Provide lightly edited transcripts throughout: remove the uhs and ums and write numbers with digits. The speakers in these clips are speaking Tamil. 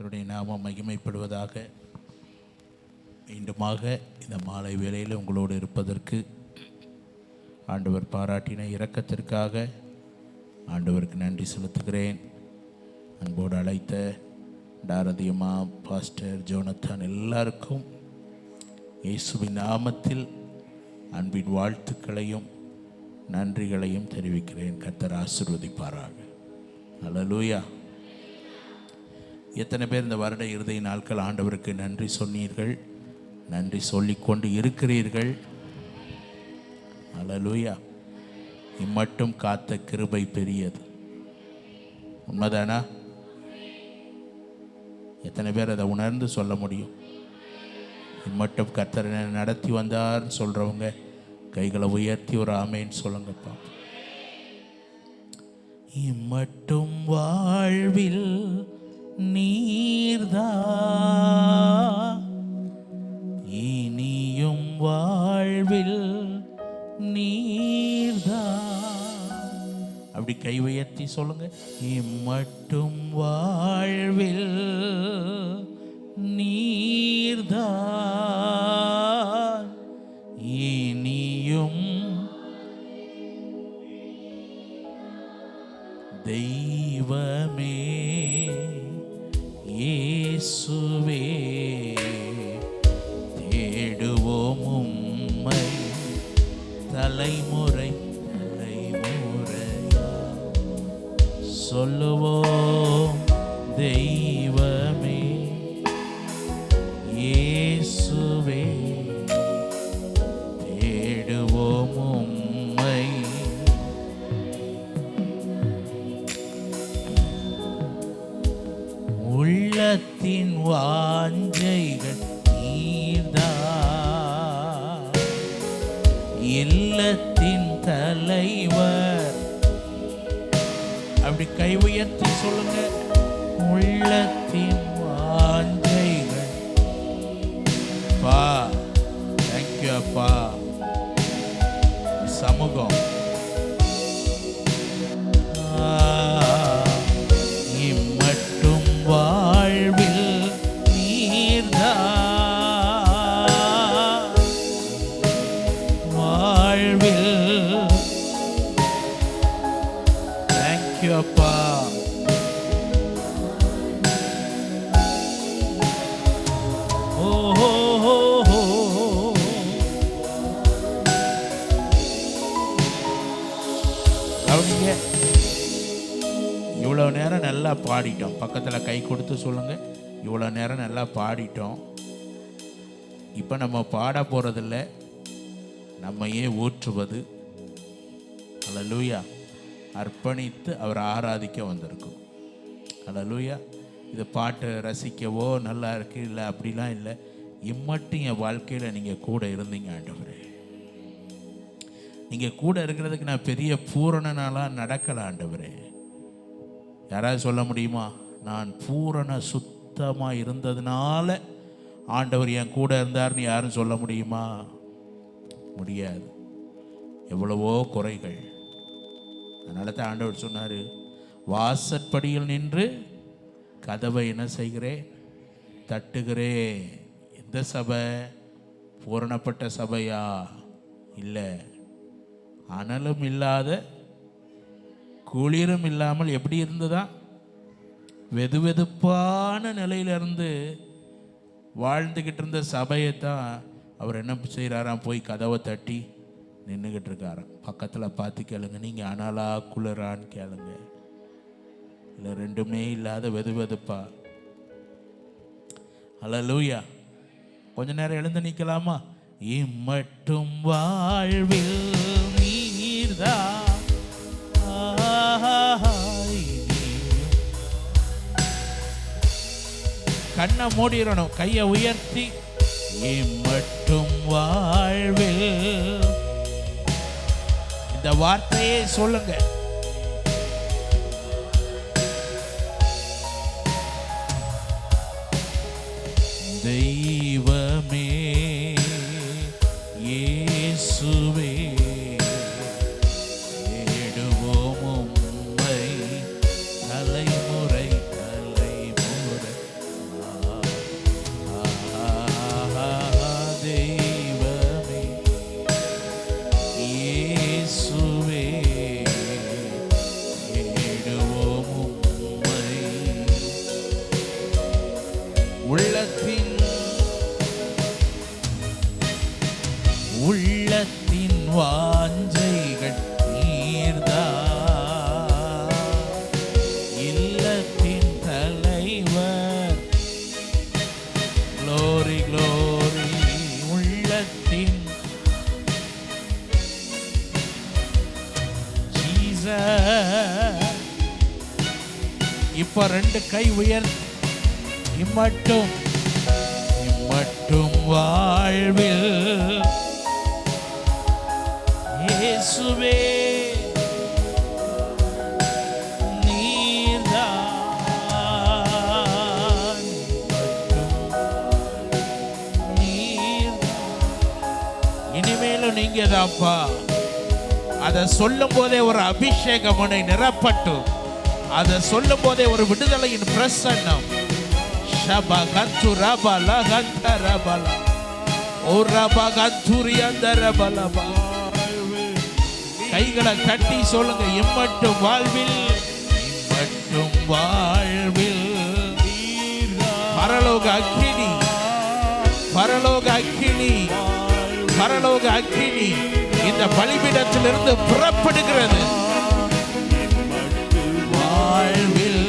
கர்த்தருடைய நாமம் மகிமைப்படுவதாக. மீண்டுமாக இந்த மாலை வேளையில் உங்களோடு இருப்பதற்கு ஆண்டவர் பாராட்டின இரக்கத்திற்காக ஆண்டவருக்கு நன்றி செலுத்துகிறேன். அன்போடு அழைத்த டாரதியம்மா, பாஸ்டர் ஜோனத்தான் எல்லாருக்கும் இயேசுவின் நாமத்தில் அன்பின் வாழ்த்துக்களையும் நன்றிகளையும் தெரிவிக்கிறேன். கர்த்தர் ஆசீர்வதிப்பாராக. அல்லேலூயா. எத்தனை பேர் இந்த வருட இறுதி நாட்கள் ஆண்டவருக்கு நன்றி சொன்னீர்கள், நன்றி சொல்லிக்கொண்டு இருக்கிறீர்கள்? அல்லேலூயா. இம்மட்டும் காத்த கிருபை பெரியது. உண்மைதானா? எத்தனை பேர் அதை உணர்ந்து சொல்ல முடியும்? இம்மட்டும் கர்த்தர் நடத்தி வந்தார்னு சொல்கிறவங்க கைகளை உயர்த்தி ஒரு ஆமேன்னு சொல்லுங்கப்பா. இம்மட்டும் வாழ்வில் நீர்தா, இனியும் வாழ்வில் நீர்தா. அப்படி கை உயர்த்தி சொல்லுங்க. இம்மட்டும் வாழ்வில் நீர்தா, இனியும் தெய்வமே இயேசுவே தேடுவோம் உம்மை தலைமுறை தலைமுறையா சொல்லுவோம். தெய்வமே இயேசுவே தேடுவோம் உம்மை. உள்ளத்தின் வாஞ்சைகள் நீர்தா, இல்லத்தின் தலைவர். அப்படி கை உயர்த்தி சொல்லுங்க. உள்ளத்தின் வாஞ்சைகள் பா. தேங்க்யூ அப்பா. சமூகம் இம்மட்டும் வாழ்வில் நீர்தா, வாழ்வில். தேங்க்யூ அப்பா. இவ்வளோ நேரம் நல்லா பாடிட்டோம். பக்கத்தில் கை கொடுத்து சொல்லுங்க. இவ்வளோ நேரம் நல்லா பாடிட்டோம். இப்போ நம்ம பாட போகிறதில்ல, நம்மையே ஊற்றுவது. அல்லேலூயா. அர்ப்பணித்து அவர் ஆராதிக்க வந்திருக்கும். அல்லேலூயா. இது பாட்டு ரசிக்கவோ நல்லா இருக்கு இல்லை அப்படிலாம் இல்லை. இம்மட்டும் என் வாழ்க்கையில் நீங்கள் கூட இருந்தீங்க ஆண்டவரே. நீங்கள் கூட இருக்கிறதுக்கு நான் பெரிய பூரணனாலாம் நடக்கலை ஆண்டவரே. யாராவது சொல்ல முடியுமா? நான் பூரண சுத்தமாக இருந்ததுனால ஆண்டவர் என் கூட இருந்தார்னு யாரும் சொல்ல முடியுமா? முடியாது. எவ்வளவோ குறைகள். அதனால தான் ஆண்டவர் சொன்னார், வாசற்படியில் நின்று கதவை என்ன செய்கிறேன்? தட்டுகிறேன். எந்த சபை? பூரணப்பட்ட சபையா? இல்லை. அனலும் இல்லாத குளிரும் இல்லாமல் எப்படி இருந்ததா? வெது வெதுப்பான நிலையிலிருந்து வாழ்ந்துக்கிட்டு இருந்த சபையை தான் அவர் என்ன செய்கிறாராம்? போய் கதவை தட்டி நின்றுக்கிட்டு இருக்காராம். பக்கத்தில் பார்த்து கேளுங்க, நீங்கள் அனலா குளிரான்னு கேளுங்க. இல்லை, ரெண்டுமே இல்லாத வெது வெதுப்பா. அல்லேலூயா. கொஞ்ச நேரம் எழுந்து நிற்கலாமா? இம்மட்டும் வாழ்வில் நீர்தா, கண்ணை மூடிடணும், கையை உயர்த்தி. இம்மட்டும் வாழ்வில் இந்த வார்த்தையை சொல்லுங்க. தெய்வமே இயேசுவே தேடுவோம் உம்மை தலைமுறை தலைமுறை. இப்ப 2 கை உயர். இம்மட்டும் இம்மட்டும் வாழ்வில் இயேசுவே நீங்க தான்ப்பா. அதை சொல்லும் போதே ஒரு அபிஷேகம் உன்னை நிரப்பட்டும். அதை சொல்லும் போதே ஒரு விடுதலையின் பிரசன்னம். கைகளை கட்டி சொல்லுங்க, இம்மட்டும் வாழ்வில் இம்மட்டும் வாழ்வில் பரலோக அக்கினி, பரலோக அக்கினி, பரலோக அக்கினி இந்த பலிபீடத்திலிருந்து புறப்படுகிறது. வாழ்வில்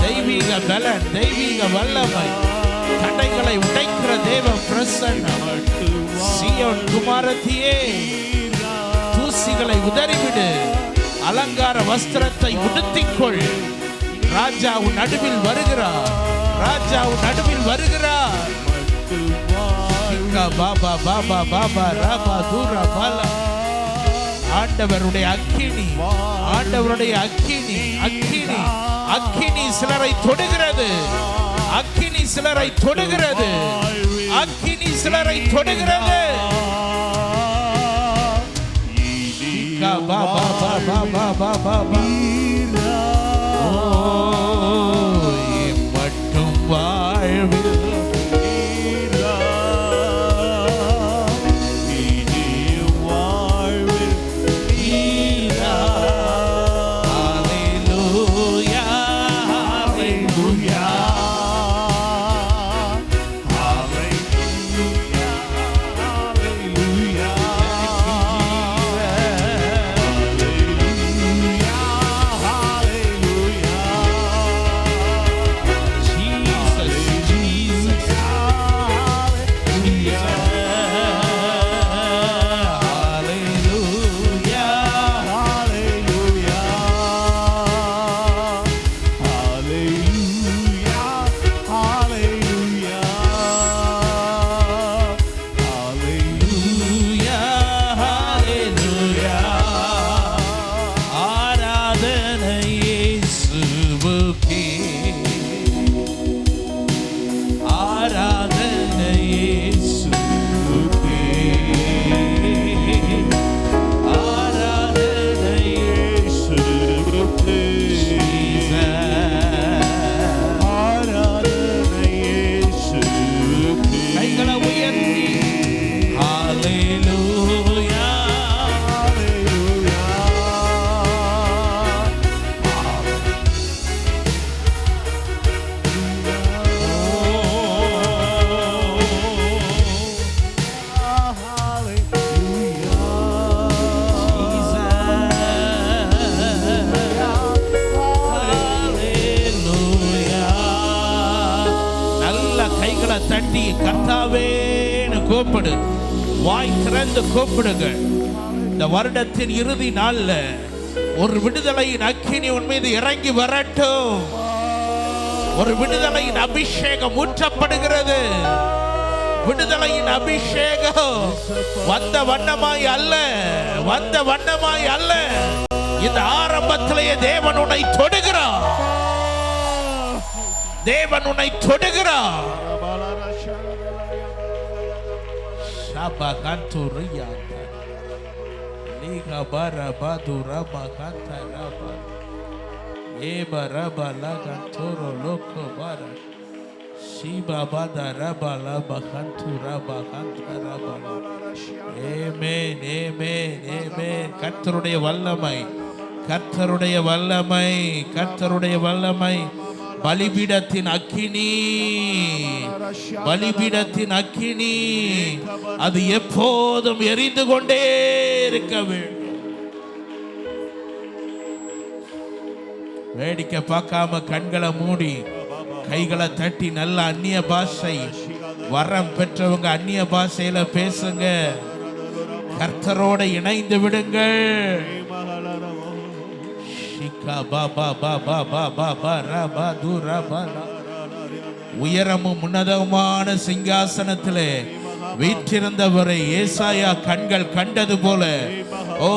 தெய்வீக பலன், தெய்வீக வல்லமை, தடைகளை உடைக்கிற தேவ பிரசன்னம். சீயோன் குமாரத்தியே, தூசிகளை உதறிவிடு, அலங்கார வஸ்திரத்தை உடுத்திக்கொள். ராஜா உன் நடுவில் வருகிறார், ராஜா உன் நடுவில் வருகிறார். பாபா பாபா பாபா ராபா தூரா பாலா. ஆண்டவருடைய அக்கினி, ஆண்டவருடைய அக்கினி, அக்கினி, அக்கினி சிலரை தொடுகிறது, அக்கினி சிலரை தொடுகிறது, அக்கினி சிலரை தொடுகிறது. பாபா பாபா பாபா பாபா மட்டும் வாழ்வில் தட்டி கர்த்தாவேன்னு கூப்பிடு. வாய் திறந்து கூப்பிடுங்க. இந்த வருடத்தின் இறுதி நாள்ல ஒரு விடுதலையின் அக்கினி உன் மீது இறங்கி வரட்டும். ஒரு விடுதலையின் அபிஷேகம் ஊற்றப்படுகிறது. விடுதலையின் அபிஷேகம் வந்த வண்ணமாய் அல்ல, வந்த வண்ணமாய் அல்ல. இந்த ஆரம்பத்திலேயே தேவன் உன்னை தொடுகிறார், தேவன் உன்னை தொடுகிறார். ஷாபா கந்துரியா லீகா பரபா துரபா கந்தரபா ஏபரபா லகந்துரோ லோகோ பர ஷீபா பதரபா லபா கந்துரபா கந்தரபா. ஆமென், ஆமென், ஆமென். கர்த்தருடைய வல்லமை, கர்த்தருடைய வல்லமை, கர்த்தருடைய வல்லமை. பலிபீடத்தின் அக்கினி, பலிபீடத்தின் அக்கினி அது எப்போதும் எரிந்து கொண்டே இருக்க வேண்டும். வேடிக்கை பார்க்காம கண்களை மூடி கைகளை தட்டி நல்ல அந்நிய பாஷை, வரம் பெற்றவங்க அந்நிய பாஷையில பேசுங்க. கர்த்தரோட இணைந்து விடுங்கள். உயரமும் உன்னதமான சிங்காசனத்திலே வீற்றிருந்தவரை ஏசாயா கண்கள் கண்டது போல, ஓ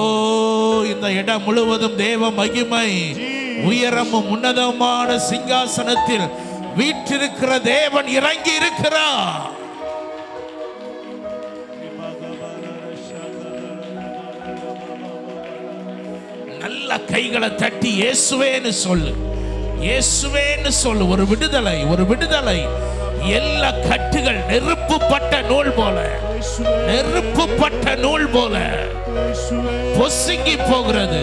இந்த இடம் முழுவதும் தேவ மகிமை. உயரமும் உன்னதமான சிங்காசனத்தில் வீற்றிருக்கிற தேவன் இறங்கி இருக்கிறார். நல்ல கைகளை தட்டி இயேசுவேன்னு சொல்லு, இயேசுவேன்னு சொல்லு. ஒரு விடுதலை, ஒரு விடுதலை. எல்லா கட்டுகள் நெருப்புப்பட்ட நூல் போல, நெருப்புப்பட்ட நூல் போல பொசுங்கி போகிறது.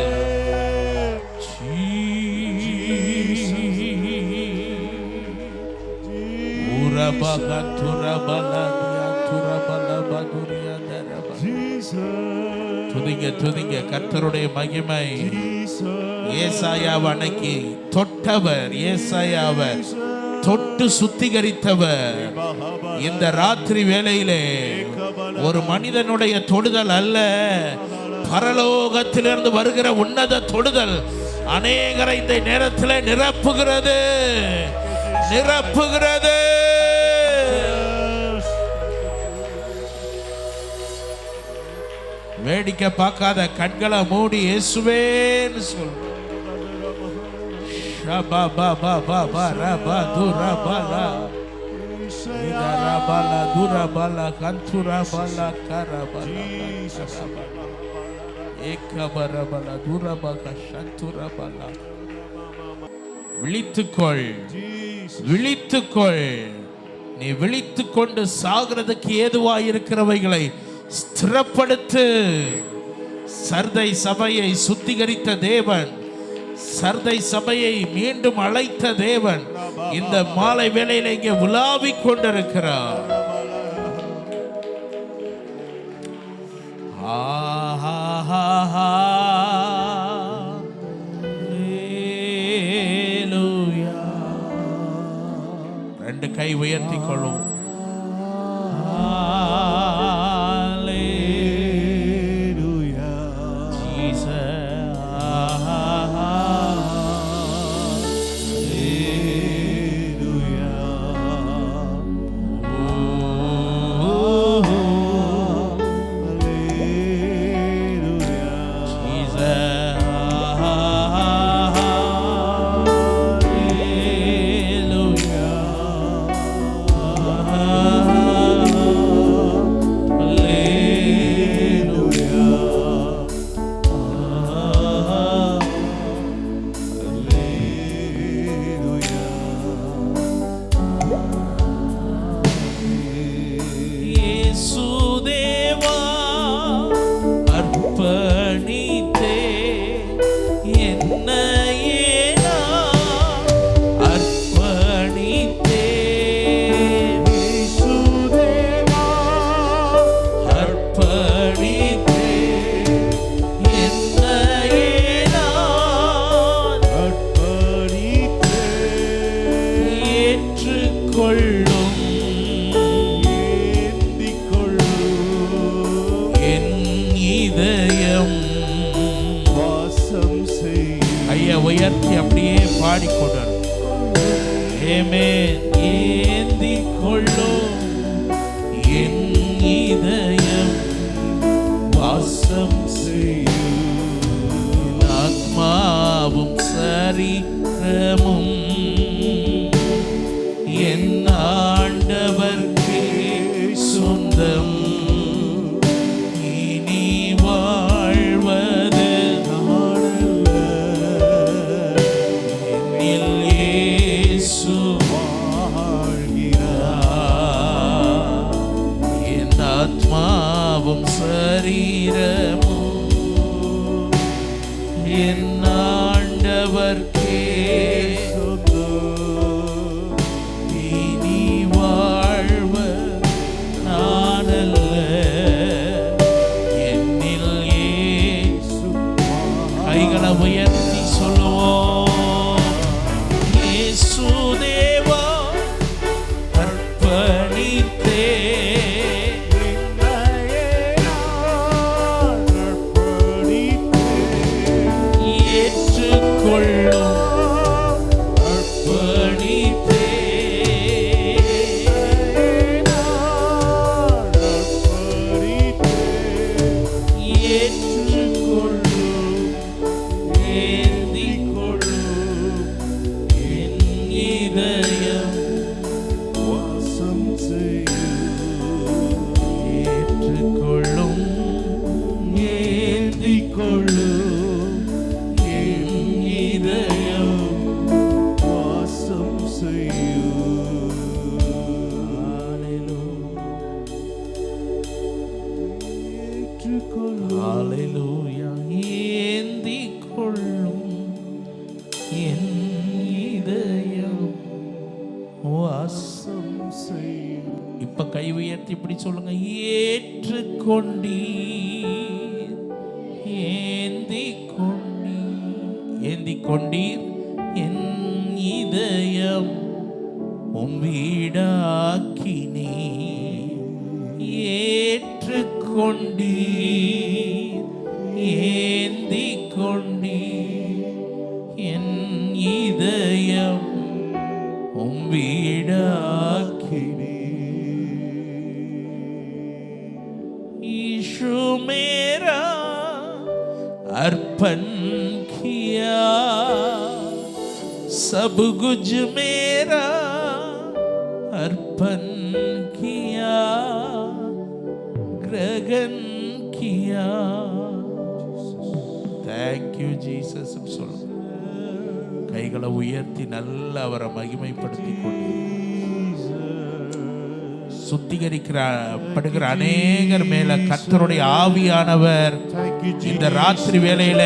துதிங்க துதிங்க கர்த்தருடைய மகிமை. ஏசாயாவை அன்னைக்கு தொட்டவர், ஏசாயாவை தொட்டு சுத்திகரித்தவர். இந்த ராத்திரி வேளையிலே ஒரு மனிதனுடைய தொடுதல் அல்ல, பரலோகத்திலிருந்து வருகிற உன்னத தொடுதல் அநேகரை இந்த நேரத்தில் நிரப்புகிறது, நிரப்புகிறது. வேடிக்கை பார்க்காத கண்களை மூடி இயேசுவேன்னு சொல்லு. விழித்துக்கொள், விழித்துக்கொள். நீ விழித்துக்கொண்டு சாகிறதுக்கு ஏதுவாயிருக்கிறவைகளை ஸ்திரப்படுத்து. சர்தை சபையை சுத்திகரித்த தேவன், சர்தை சபையை மீண்டும் அழைத்த தேவன் இந்த மாலை வேளையில் இங்கே உலாவிக் கொண்டிருக்கிறார். ரெண்டு கை உயர்த்திக் கொள்ளும். உயர்த்தி அப்படியே பாடிக்கொண்டார். ஏந்தி கொள்ளும் என் இதயம் வாசம் செய்யும், ஆத்மாவும் சரீரமும் என் ஆண்டவர்க்கே சொந்தம். இனி வாழ்வது ஆத்மாவும் சரீரமும் என் ஆண்டவர்க்கே சொந்தம். இனி வாழ்வ நானல்ல, என்னில் இயேசு. கைகளை உயர்த்தி சொல்லுவோம். இயேசு தேவா அர்ப்பணித்தே இதயம் வாசம் செய்யும். ஹல்லேலூயா. ஏந்திக் கொள்ளும் என் இதயம் வாசம் செய்யும். இப்ப கை உயர்த்தி இப்படி சொல்லுங்க, ஏற்றுக்கொண்டீர், ஏந்திக் கொண்டீர், ஏந்திக் கொண்டீர் என் இதயம் உம் வீடாக்கினே. ஏற்றுக்கொண்டீர், ஏந்திக் கொண்டீர் என் இதயம் உம் வீடாக்கினே. यीशु मेरा अर्पण किया, सब कुछ मेरा अर्पण किया, ग्रहण किया. Thank you Jesus. சொல்லுங்க. கைகளை உயர்த்தி நல்ல அவரை மகிமைப்படுத்தி கொண்டு சுத்திகரிக்கப்படுகிற அநேகர் மேல கர்த்தருடைய ஆவியானவர் இந்த ராத்திரி வேளையில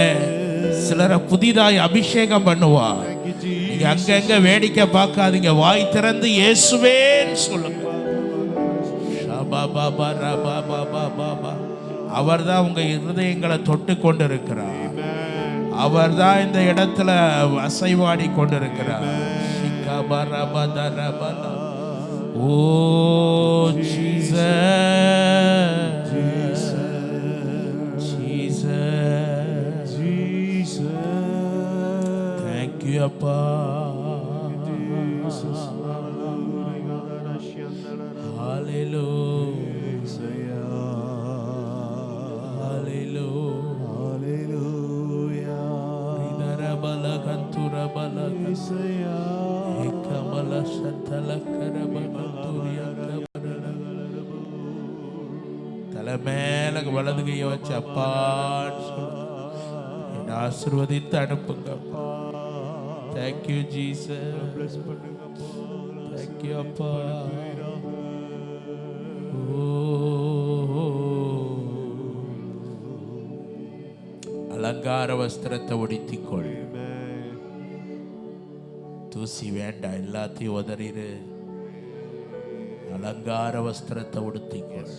சிலரை புதிதாய் அபிஷேகம் பண்ணுவார். நீங்க அங்கங்க வேடிக்கை பார்க்காதீங்க, வாய் திறந்து இயேசுவேன்னு சொல்லுங்க. அவர் தான் உங்க இருதயங்களை தொட்டு கொண்டிருக்கிறார். அவர் தான் இந்த இடத்துல அசைவாடி கொண்டிருக்கிறார். Oh Jesus, Jesus, thank you Appa. Hallelujah, hallelujah. Ridara bala kantura bala kasaya. Ekamala shantala karabala turiya kabarala. தலை மேல வலது கையை வச்சு அப்பான்னு சொல்லுங்க, என்னை ஆசீர்வதித்து அனுப்புங்க. Thank you Jesus. Thank you அப்பா. அலங்கார வஸ்திரத்தை உடுத்திக்கொள். தூசி வேண்டாம், எல்லாத்தையும் உதறிடு. அலங்கார வஸ்திரத்தை உடுத்திக்கொள்.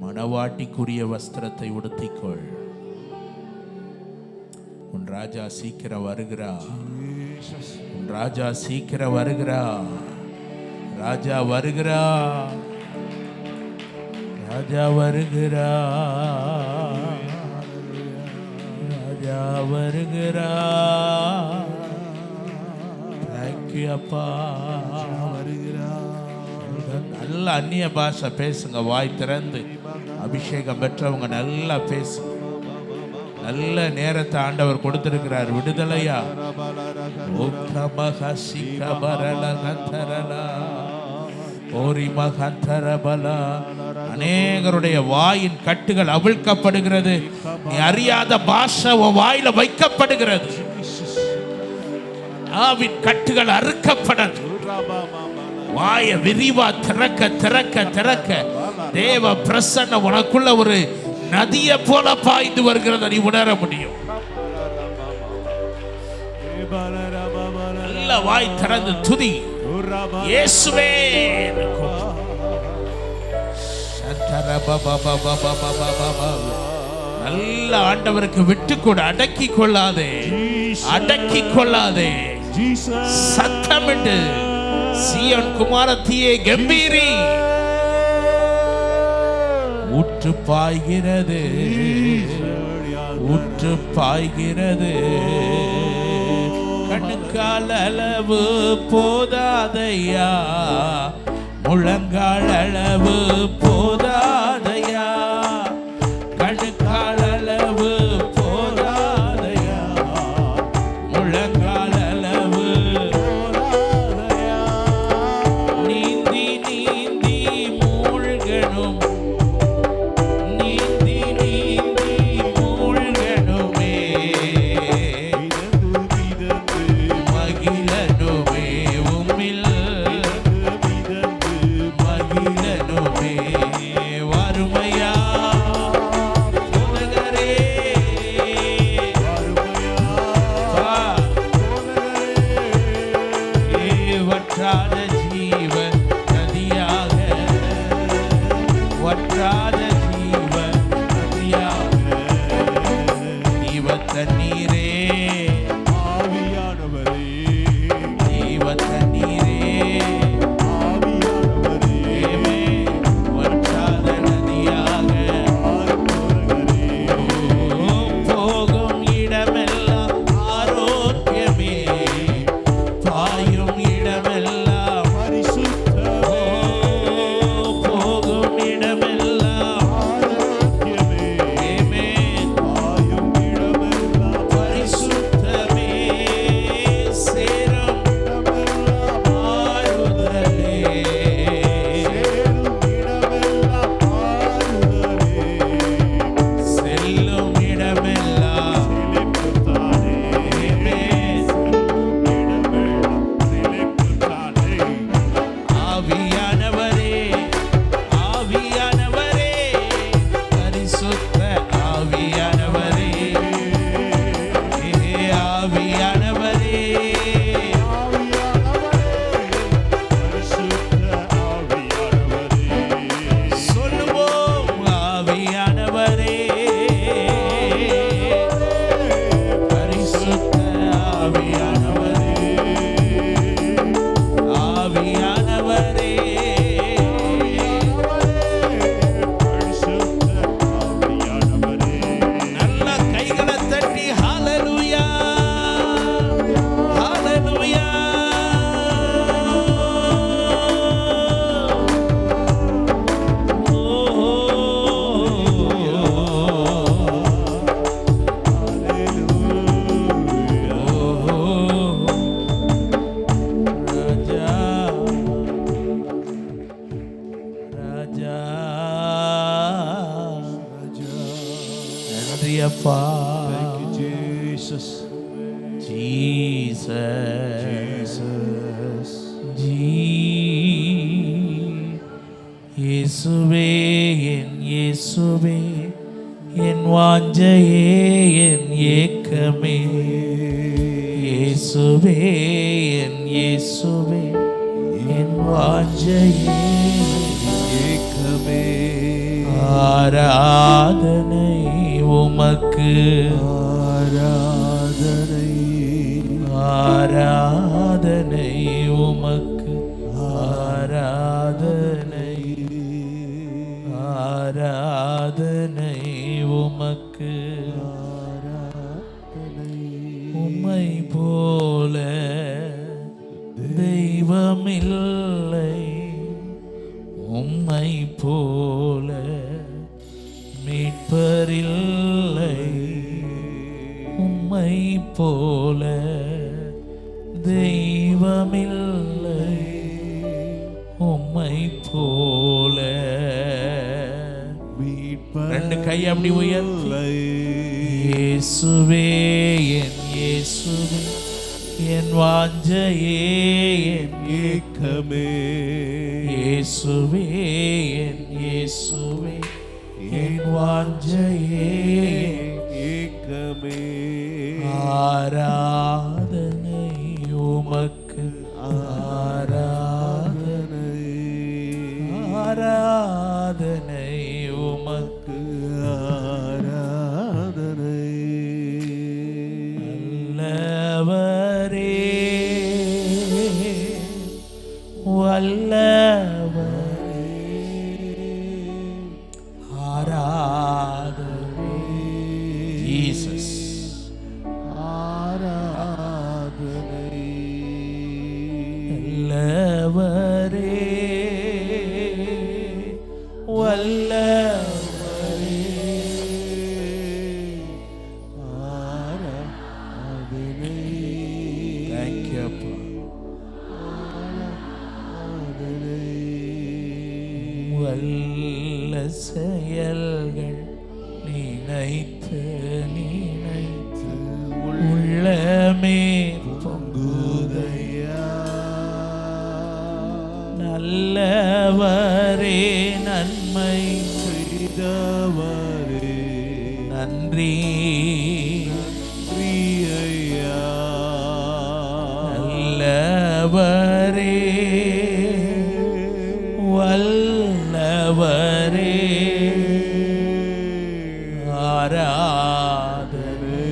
மணவாட்டிக்குரிய வஸ்திரத்தை உடுத்திக்கொள். உன் ராஜா சீக்கிரம் வருகிறா. உன் ராஜா சீக்கிரம் வருகிறா. ராஜா வருகிறா. ராஜா வருகிறா. ராஜா வருகிறா. தேங்க்யூ அப்பா. வருகிறா. நல்ல அந்நிய பாஷை பேசுங்க, வாய் திறந்து. அபிஷேகம் பெற்றவங்க நல்லா பேசுங்க. நல்ல நேரத்தை ஆண்டவர் கொடுத்திருக்கிறார். விடுதலையா அநேகருடைய வாயின் கட்டுகள் அவிழ்க்கப்படுகிறது. நீ அறியாத பாஷை உன் வாயில வைக்கப்படுகிறது. ஆவின் கட்டுகள் அறுக்கப்படது. வாய விரிவா திறக்க திறக்க திறக்க தேவ பிரசன்னம் உனக்குள்ள ஒரு நதியை போல பாய்ந்து வருகிறத நீ உணர முடியும். நல்ல வாய் திறந்து துதி இயேசுவே. நல்ல ஆண்டவருக்கு விட்டு கூட அடக்கி கொள்ளாதே, அடக்கி கொள்ளாதே. சத்தமிட்டு சீயோன் குமாரத்தியே கம்பீரி. ஊற்று பாய்கிறது, ஊற்று பாய்கிறது. கண்ணுக்கால் அளவு போதாதையா, முழங்கால் அளவு போதாதையா. கண்ணுக்கால் அளவு போதாதையா, முழங்கால் அளவு போதாதையா. நீந்தி நீந்தி மூழ்கணும், நீந்தி நீந்தி மூழ்கணுமே. Jesus, Jesus. இயேசுவே என் இயேசுவே, என் வாஞ்சையே என் ஏக்கமே. இயேசுவே என் இயேசுவே, என் வாஞ்சையே ஏக்கமே. ஆராதனை உமக்கு, ஆராதனை ஆராதனை உமக்கு, ஆராதனை ஆராதனை உமக்கு. உம்மை போல தெய்வமில்லை, உம்மை போல மீட்பரில்லை, உம்மை போல தெய்வமில்லை, உம்மை போல. ரெண்டு கை அப்படி உயர்த்தி, இயேசுவே என் இயேசுவே, என் வாஞ்சையே என் ஏக்கமே. இயேசுவே என் இயேசுவே, என் வாஞ்சையே ஏக்கமே. ஆராதனை உமக்கு, ஆராதனை ஆராதனை உமக்கு. ஆராதனை நல்லவரே, வல்லவரே, ஆராதனை. ஜீசஸ் ஆராதனை. நல்லவரே, வல்லவரே, ஆராதனை. Thank you, அப்பா. வல்ல செயல்கள் நினைத்து நினைத்து உள்ளமே பொங்குதையா. நல்லவரே, நன்மை செய்தவரே நன்றி. பிரியையா. நல்லவரே, வல்லவரே, ஆராதனை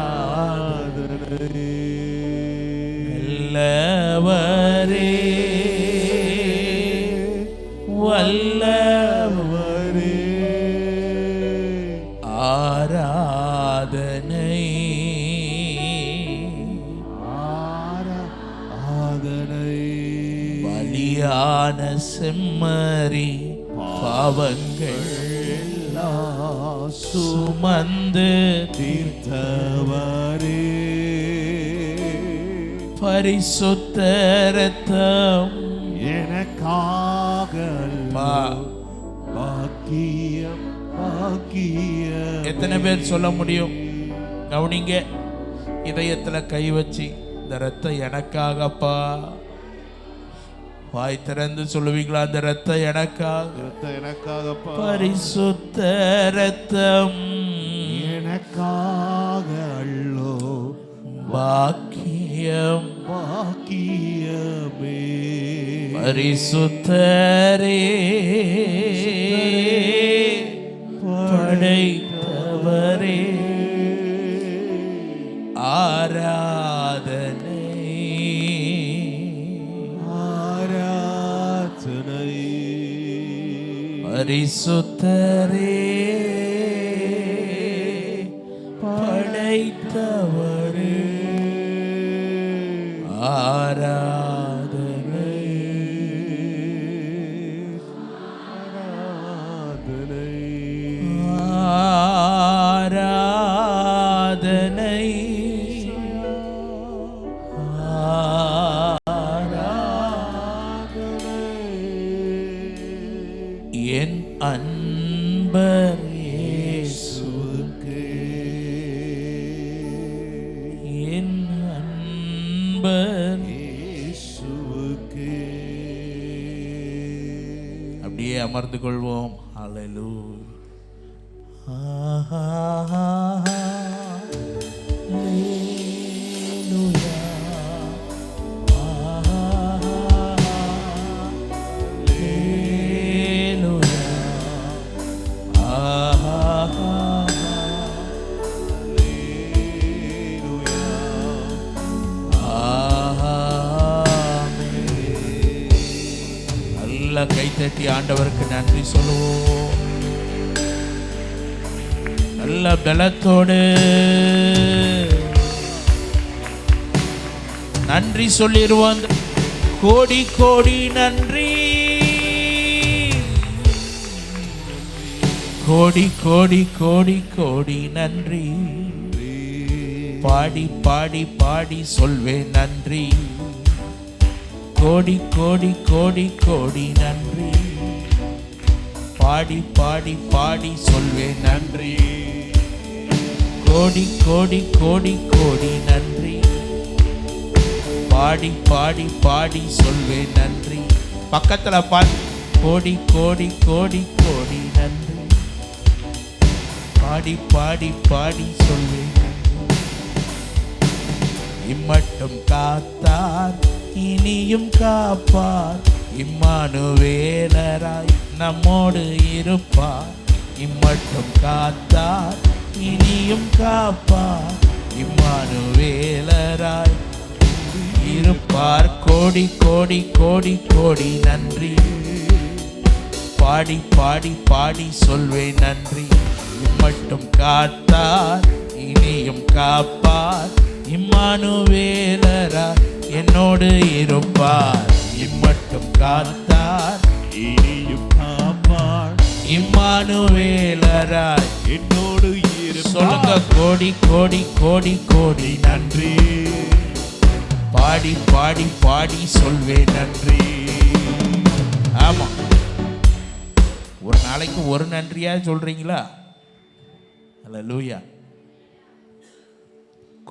ஆராதனை. நல்லவரே, வல்லவரே, ஆராதனை ஆராதனை. பலியான செம்மறி பாவங்கள் எல்லாம் சுமந்து தீர்த்தவரே. பரிசுத்த இரத்தம் எனக்காக பாக்கியம் பாக்கியம். எத்தனை பேர் சொல்ல முடியும்? கவனிங்க, இதயத்துல கை வச்சு, இந்த ரத்தம் எனக்காகப்பா. வாய் திறந்து சொல்லுவீங்களா? அந்த ரத்தம் எனக்காக. எனக்காகப்பா. பரிசுத்த இரத்தம் எனக்காக அல்லோ பாக்கியம் பாக்கியமே. பரிசுத்தரே, படைத்தவரே, ஆராதனை ஆராதனை. பரிசுத்தரே, படைத்தவரே, ஆராதனை ஆராதனை. ஆராதனை ஆராதனை. என் அன்பர் இயேசுவுக்கு அமர்ந்து கொள்வோம். ஹல்லேலூயா. நல்ல கைத்தட்டி ஆண்டவருக்கு நன்றி சொல்லுவோம். நல்ல பலத்தோடு நன்றி சொல்லிடுவோம். கோடி கோடி நன்றி, கோடி கோடி கோடி கோடி நன்றி. பாடி பாடி பாடி சொல்வேன் நன்றி. கோடி கோடி கோடி கோடி நன்றி. பாடி பாடி பாடி சொல்வேன் நன்றி. கோடி கோடி கோடி கோடி நன்றி. பாடி பாடி பாடி சொல்வேன் நன்றி. பக்கத்துல பாடி. கோடி கோடி கோடி கோடி நன்றி. பாடி பாடி பாடி சொல்வேன் நன்றி. இம்மட்டும் காத்தார் இனியும் காப்பார். இம்மானுவேலராய் நம்மோடு இருப்பார். இம்மட்டும் காத்தார் இனியும் காப்பார். இம்மானுவேலராய் இருப்பார். கோடி கோடி கோடி கோடி நன்றி. பாடி பாடி பாடி சொல்வேன் நன்றி. இம்மட்டும் காத்தார் இனியும் காப்பார். இம்மானுவேலராய் என்னோடு இருப்பார். இம்மட்டும் காத்தார் இனியும் காப்பார். இம்மானுவேலராய் என்னோடு இருப்பார். சொல்லுங்க. கோடி கோடி கோடி கோடி நன்றி. பாடி பாடி பாடி சொல்வேன் நன்றி. ஆமா, ஒரு நாளைக்கு ஒரு நன்றியா சொல்றீங்களா? ஹல்லேலூயா.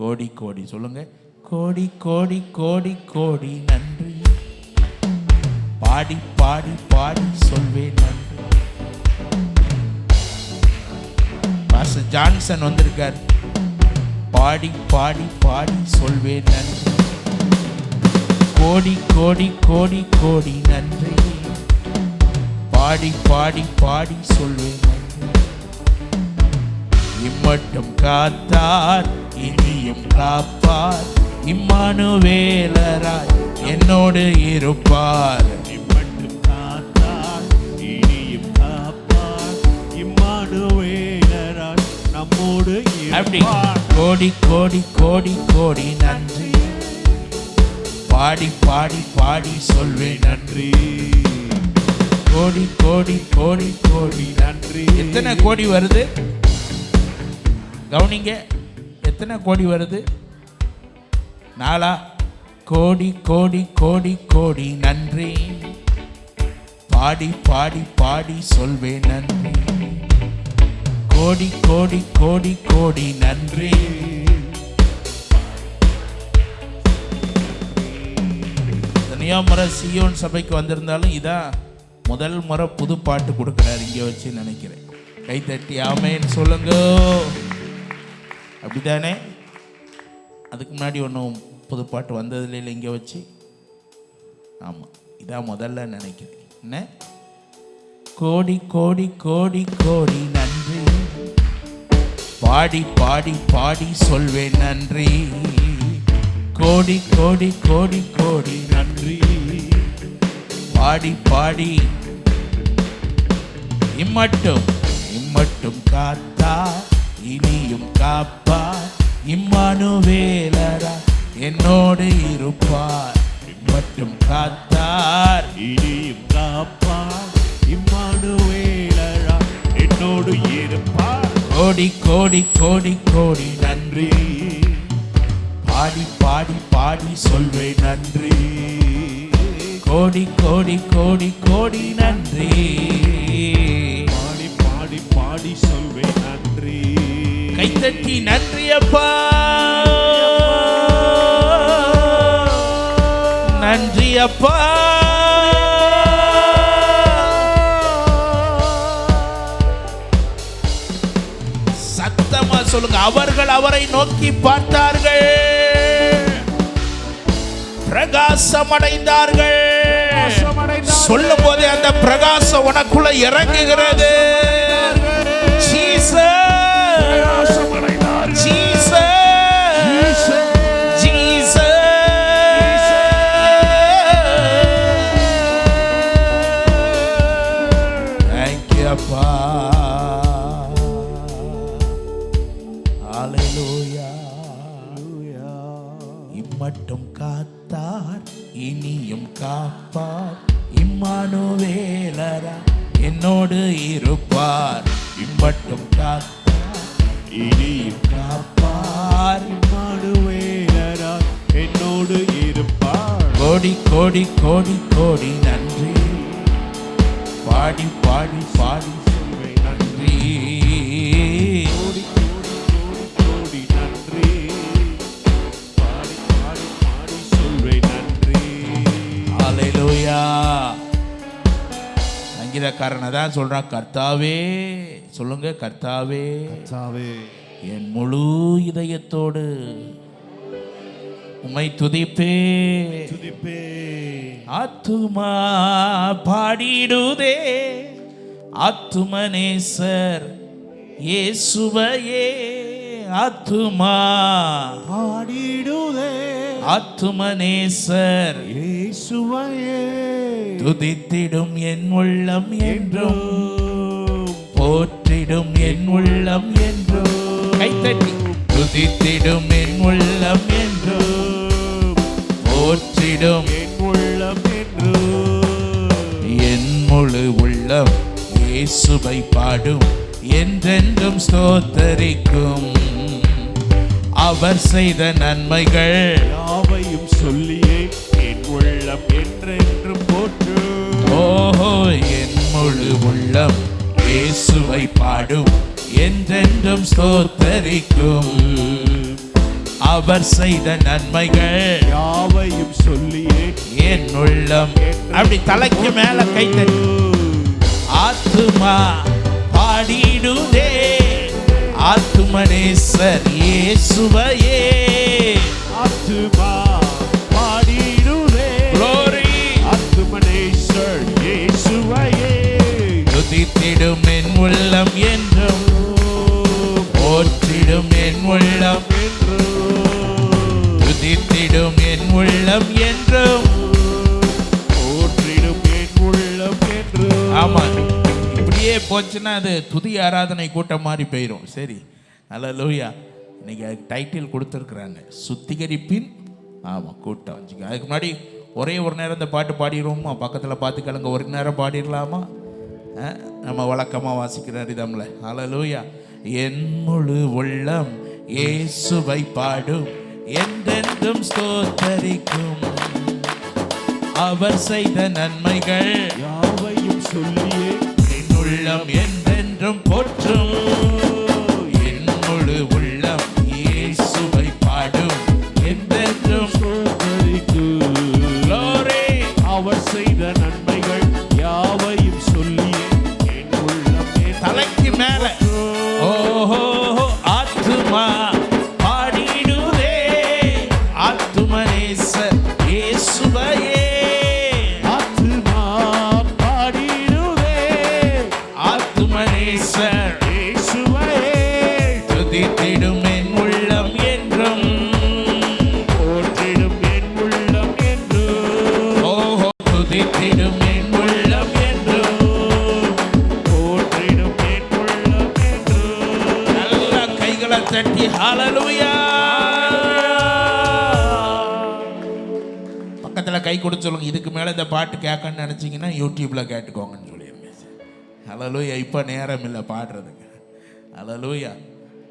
கோடி கோடி சொல்லுங்க. கோடி கோடி கோடி கோடி நன்றி. பாடி பாடி பாடி சொல்வேன் நன்றி. பாஸ்டர் ஜான்சன் வந்திருக்கார். பாடி பாடி பாடி சொல்வேன் நன்றி. கோடி கோடி கோடி கோடி நன்றி. பாடி பாடி பாடி சொல்வேன் நன்றி. இம்மட்டும் காத்தார் இனியும் காப்பார். இம்மானுவேலராய் என்னோடு இருப்பார். இம்மட்டும் காத்தார் இனியும் காப்பார். இம்மானுவேலராய் நம்மோடு அப்படி இருப்பார். கோடி கோடி கோடி கோடி நன்றி. பாடி பாடி பாடி சொல்வேன் நன்றி. கோடி கோடி கோடி கோடி நன்றி. எத்தனை கோடி வருது கவனிங்க. எத்தனை கோடி வருது? 4. கோடி கோடி கோடி கோடி நன்றி. பாடி பாடி பாடி சொல்வேன் நன்றி. கோடி கோடி கோடி கோடி நன்றி. தனியா முறை சியோன் சபைக்கு வந்திருந்தாலும் இதான் முதல் முறை புது பாட்டு கொடுக்குறாரு இங்கே வச்சு நினைக்கிறேன். கைத்தட்டி ஆமேன்னு சொல்லுங்க. அப்படித்தானே? அதுக்கு முன்னாடி ஒன்றும் புது பாட்டு வந்ததில்லை இல்லை இங்கே வச்சு. ஆமாம், இதான் முதல்ல நினைக்கிறேன். என்ன? கோடி கோடி கோடி கோடி நன்றி. பாடி பாடி பாடி சொல்வேன் நன்றி. கோடி கோடி கோடி கோடி நன்றி. பாடி பாடி இம்மட்டும் இம்மட்டும் காத்தார் இனியும் காப்பார். இம்மானுவேலராய் என்னோடு இருப்பார். இம்மட்டும் காத்தார் இனியும் காப்பார். இம்மானுவேலராய் என்னோடு இருப்பார். கோடி கோடி கோடி கோடி நன்றி. பாடி பாடி பாடி சொல்வேன் நன்றி. கோடி கோடி கோடி கோடி நன்றி. பாடி பாடி பாடி சொல்வேன் நன்றி. கைத்தட்டி நன்றி அப்பா, நன்றி அப்பா, சொல்லுங்க. அவர்கள் அவரை நோக்கி பார்த்தார்கள், பிரகாசம் அடைந்தார்கள். சொல்லும் போதே அந்த பிரகாசம் உனக்குள்ள இறங்குகிறது. ஜீசஸ், இம்மட்டும் காத்தார் இனியும் காப்பார், இம்மானுவேலரா என்னோடு இருப்பார். இம்மட்டும் காத்தார் இனியும் காப்பார், இம்மானுவேலரா என்னோடு இருப்பார். கோடி கோடி கோடி கோடி நன்றி, பாடி பாடி பாடி சொல்வேன் நன்றி. கோடி கோடி கோடி கோடி நன்றி, பாடி பாடி பாடி சொல்வேன் நன்றி. ஹல்லேலூயா. சங்கீதக்காரன் தான் சொல்றான், கர்த்தாவே சொல்லுங்க, கர்த்தாவே என் முழு இதயத்தோடு உம்மை துதிப்பே. ஆத்துமா பாடிடுதே, ஆத்துமனேசர் இயேசுவையே. ஆத்துமா பாடிடுதே, ஆத்துமனேசர் இயேசுவையே. துதித்திடும் என் உள்ளம் என்றும், போற்றிடும் என் உள்ளம் என்றும். கைத்தட்டி துதித்திடும் என் உள்ளம் என்றும், போற்றிடும் என் உள்ளம் என்றும். என் முழு உள்ளம் இயேசுவை பாடும், என்றென்றும் ஸ்தோத்தரிக்கும். அவர் செய்த நன்மைகள் யாவையும் சொல்லியே என் உள்ளம் என்றென்றும் போற்று. ஓஹோ, என் முழு உள்ளம் இயேசுவை பாடும், என்றென்றும் ஸ்தோத்தரிக்கும். அவர் செய்த நன்மைகள் யாவையும் சொல்லியே என் உள்ளம். அப்படி தலைக்கு மேல கைத்தட்டி ஆத்துமா பாடிடுதே, ஆத்துமனேசர் இயேசுவையே. ஆத்துமா பாடிடுதே, Glory. ஆத்துமனேசர் இயேசுவையே. துதித்திடும் என் உள்ளம் என்றும், போற்றிடும் என் உள்ளம் என்றும், துதித்திடும் என் உள்ளம் என்றும். போற்றிடும் என் உள்ளம் என்றும். ஆமா, இப்படியே போச்சுன்னா அது துதி ஆராதனை கூட்டம் மாதிரி போயிடும். சரி, ஹல்லேலூயா. இன்னைக்கு அதுக்கு டைட்டில் கொடுத்துருக்குறாங்க, சுத்திகரிப்பின் கூட்டம். அதுக்கு முன்னாடி ஒரே ஒரு நேரம் இந்த பாட்டு பாடிடுவோமா? பக்கத்தில் பார்த்து கேளுங்க, ஒரு நேரம் பாடிடலாமா? நம்ம வழக்கமாக வாசிக்கிற ரிதம்ல. ஹல்லேலூயா. என் முழு உள்ளம் இயேசுவை பாடும், என்றென்றும் ஸ்தோத்தரிக்கும். அவர் செய்த நன்மைகள் யாவையும் சொல்லியே என் உள்ளம் என்றென்றும் போற்றும். என் முழு உள்ளம் இயேசுவை பாடும், என்றென்றும் ஸ்தோத்தரிக்கும். Glory. அவர் செய்த நன்மைகள் யாவையும் சொல்லியே என் உள்ளம் தலைக்கு மேல ஓஹோ, ஆத்துமா பாடிடுதே, ஆத்துமனேசர் இயேசுவையே. ஆத்துமா பாடிடுதே, ஆத்துமனேசர் இயேசுவையே. துதித்திடும் என் உள்ளம் என்றும், போற்றிடும் என் உள்ளம் என்றும். ஓஹோ, துதித்திடும் என் உள்ளம் என்றும். போற்றிடும் என் உள்ளம் என்றும். நல்ல கைகளை தட்டி ஹல்லேலூயா. பக்கத்துல கை கொடுத்து சொல்லுங்க, இதுக்கு மேல இந்த பாட்டு கேட்கணும்னு நினைச்சீங்கன்னா யூடியூப்ல கேட்டுக்கோங்கன்னு சொல்லிருங்க. ஹல்லேலூயா. இப்ப நேரம் இல்லை பாடுறதுக்கு. ஹல்லேலூயா.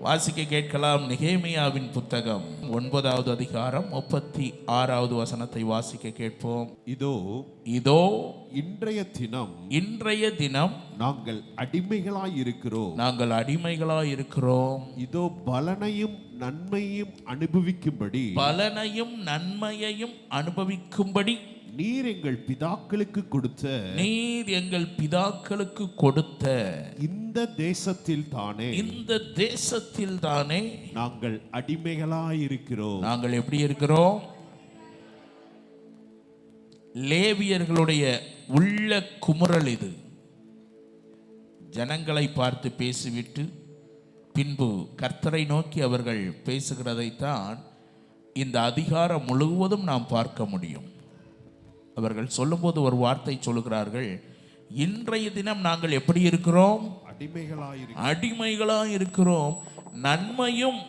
வாசிக்க கேட்கலாம். நெகேமியாவின் புத்தகம் 9வது அதிகாரம் 36வது வசனத்தை வாசிக்க கேட்போம். இதோ இதோ இன்றைய தினம் நாங்கள் அடிமைகளாயிருக்கிறோம். நாங்கள் அடிமைகளாயிருக்கிறோம். இதோ பலனையும் நன்மையும் அனுபவிக்கும்படி நீர் எங்கள் பிதாக்களுக்கு கொடுத்த நீர் எங்கள் பிதாக்களுக்கு கொடுத்த இந்த இந்த தேசத்தில் தானே இந்த தேசத்தில் தானே நாங்கள் அடிமைகளாயிருக்கிறோம். நாங்கள் எப்படி இருக்கிறோம்? லேவியர்களுடைய உள்ள குமுறல் இது. ஜனங்களை பார்த்து பேசிவிட்டு பின்பு கர்த்தரை நோக்கி அவர்கள் பேசுகிறதைத்தான் இந்த அதிகாரம் முழுவதும் நாம் பார்க்க முடியும். அவர்கள் சொல்லும்போது ஒரு வார்த்தை சொல்லுகிறார்கள், இன்றைய தினம் நாங்கள் எப்படி இருக்கிறோம்? அடிமைகளாய் இருக்கிறோம். நன்மையும்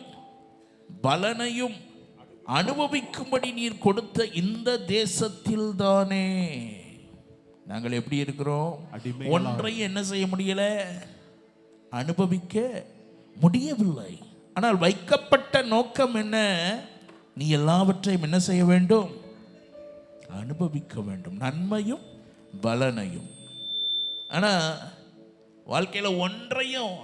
பலனையும் அனுபவிக்கும்படி நீர் கொடுத்த இந்த தேசத்தில் தானே நாங்கள் எப்படி இருக்கிறோம்? ஒன்றை என்ன செய்ய முடியல, அனுபவிக்க முடியவில்லை. ஆனால் வைக்கப்பட்ட நோக்கம் என்ன? நீ எல்லாவற்றையும் என்ன செய்ய வேண்டும்? அனுபவிக்க வேண்டும், நன்மையும் பலனையும். ஆனால் வாழ்க்கையில் ஒன்றையும்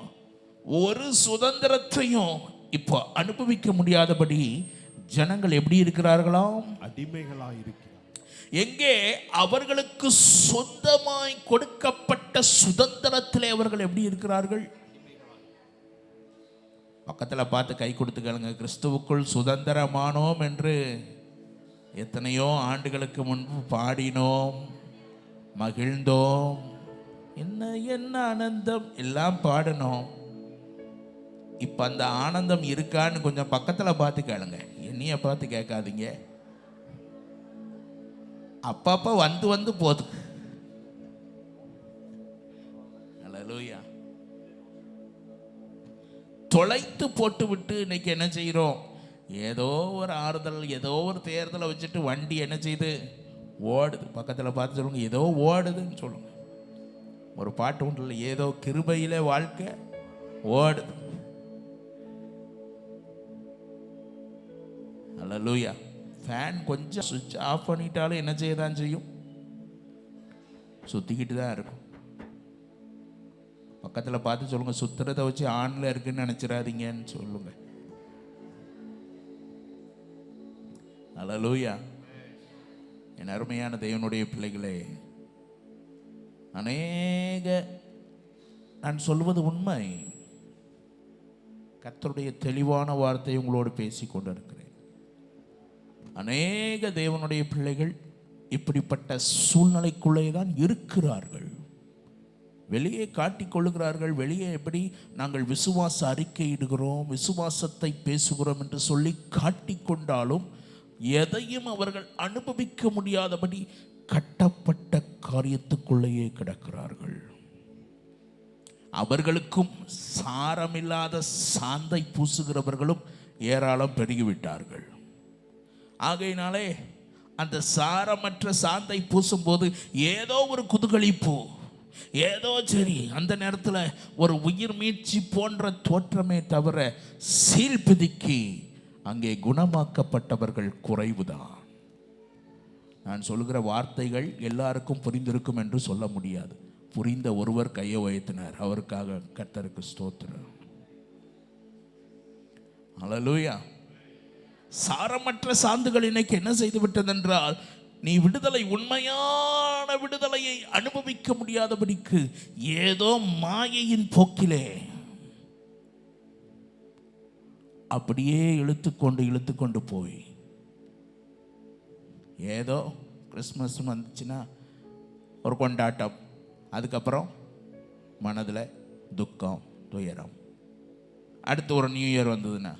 ஒரு சுதந்திரத்தையும் இப்போ அனுபவிக்க முடியாதபடி ஜனங்கள் எப்படி இருக்கிறார்களாம்? அடிமைகளாயிருக்கிறார்கள். எங்கே அவர்களுக்கு சொந்தமாய் கொடுக்கப்பட்ட சுதந்திரத்திலே அவர்கள் எப்படி இருக்கிறார்கள்? பக்கத்தில் பார்த்து கை கொடுத்துக்கலுங்க. கிறிஸ்துவுக்குள் சுதந்திரமானோம் என்று எத்தனையோ ஆண்டுகளுக்கு முன்பு பாடினோம், மகிழ்ந்தோம், என்ன என்ன ஆனந்தம் எல்லாம் பாடணும். இப்போ அந்த ஆனந்தம் இருக்கான்னு கொஞ்சம் பக்கத்தில் பார்த்து கேளுங்க. என்னைய பார்த்து கேட்காதீங்க. அப்பப்போ வந்து வந்து போகுது. அல்லேலூயா. தொலைத்து போட்டு விட்டு இன்னைக்கு என்ன செய்கிறோம்? ஏதோ ஒரு ஆறுதல், ஏதோ ஒரு தேர்தலை வச்சுட்டு வண்டி என்ன செய்யுது? ஓடுது. பக்கத்தில் பார்த்து சொல்லுங்க, ஏதோ ஓடுதுன்னு சொல்லுங்க. ஒரு பாட்டு ஒன்று இல்லை, ஏதோ கிருபையிலே வாழ்க்கை ஓடுது. அல்லேலூயா. ஃபேன் கொஞ்சம் சுவிட்ச் ஆஃப் பண்ணிட்டாலும் என்ன செய்ய தான் செய்யும்? சுற்றிக்கிட்டு தான் இருக்கும். பக்கத்தில் பார்த்து சொல்லுங்க, சுத்துறதை வச்சு ஆன்ல இருக்குன்னு நினைச்சிடாதீங்கன்னு சொல்லுங்க. அல்லேலூயா. என் அருமையான தேவனுடைய பிள்ளைகளே, அநேக நான் சொல்வது உண்மை. கர்த்தருடைய தெளிவான வார்த்தை உங்களோடு பேசி கொண்டிருக்கிறேன். அநேக தேவனுடைய பிள்ளைகள் இப்படிப்பட்ட சூழ்நிலைக்குள்ளே தான் இருக்கிறார்கள். வெளியே காட்டிக்கொள்ளுகிறார்கள். வெளியே எப்படி நாங்கள் விசுவாச அறிக்கையிடுகிறோம், விசுவாசத்தை பேசுகிறோம் என்று சொல்லி காட்டிக்கொண்டாலும் எதையும் அவர்கள் அனுபவிக்க முடியாதபடி கட்டப்பட்ட காரியத்துக்குள்ளேயே கிடக்கிறார்கள். அவர்களுக்கும் சாரமில்லாத சாந்தை பூசுகிறவர்களும் ஏராளம் பெருகிவிட்டார்கள். ஆகையினாலே அந்த சாரமற்ற சாந்தை பூசும்போது ஏதோ ஒரு குதூகலிப்பு, ஏதோ சரி, அந்த நேரத்தில் ஒரு உயிர் மீட்சி போன்ற தோற்றமே தவிர சீழ்பிதிக்கி அங்கே குணமாக்கப்பட்டவர்கள் குறைவுதான். நான் சொல்லுகிற வார்த்தைகள் எல்லாருக்கும் புரிந்திருக்கும் என்று சொல்ல முடியாது. புரிந்த ஒருவர் கையை உயர்த்தினார். அவருக்காக கர்த்தருக்கு ஸ்தோத்திரம். அல்லேலூயா. சாரமற்ற சாந்துகள் இன்னைக்கு என்ன செய்து விட்டதென்றால், நீ விடுதலை, உண்மையான விடுதலையை அனுபவிக்க முடியாதபடிக்கு ஏதோ மாயையின் போக்கிலே அப்படியே இழுத்துக்கொண்டு போய், ஏதோ கிறிஸ்மஸ் வந்துச்சுன்னா ஒரு கொண்டாட்டம், அதுக்கப்புறம் மனதில் துக்கம், துயரம். அடுத்து ஒரு நியூ இயர் வந்ததுன்னா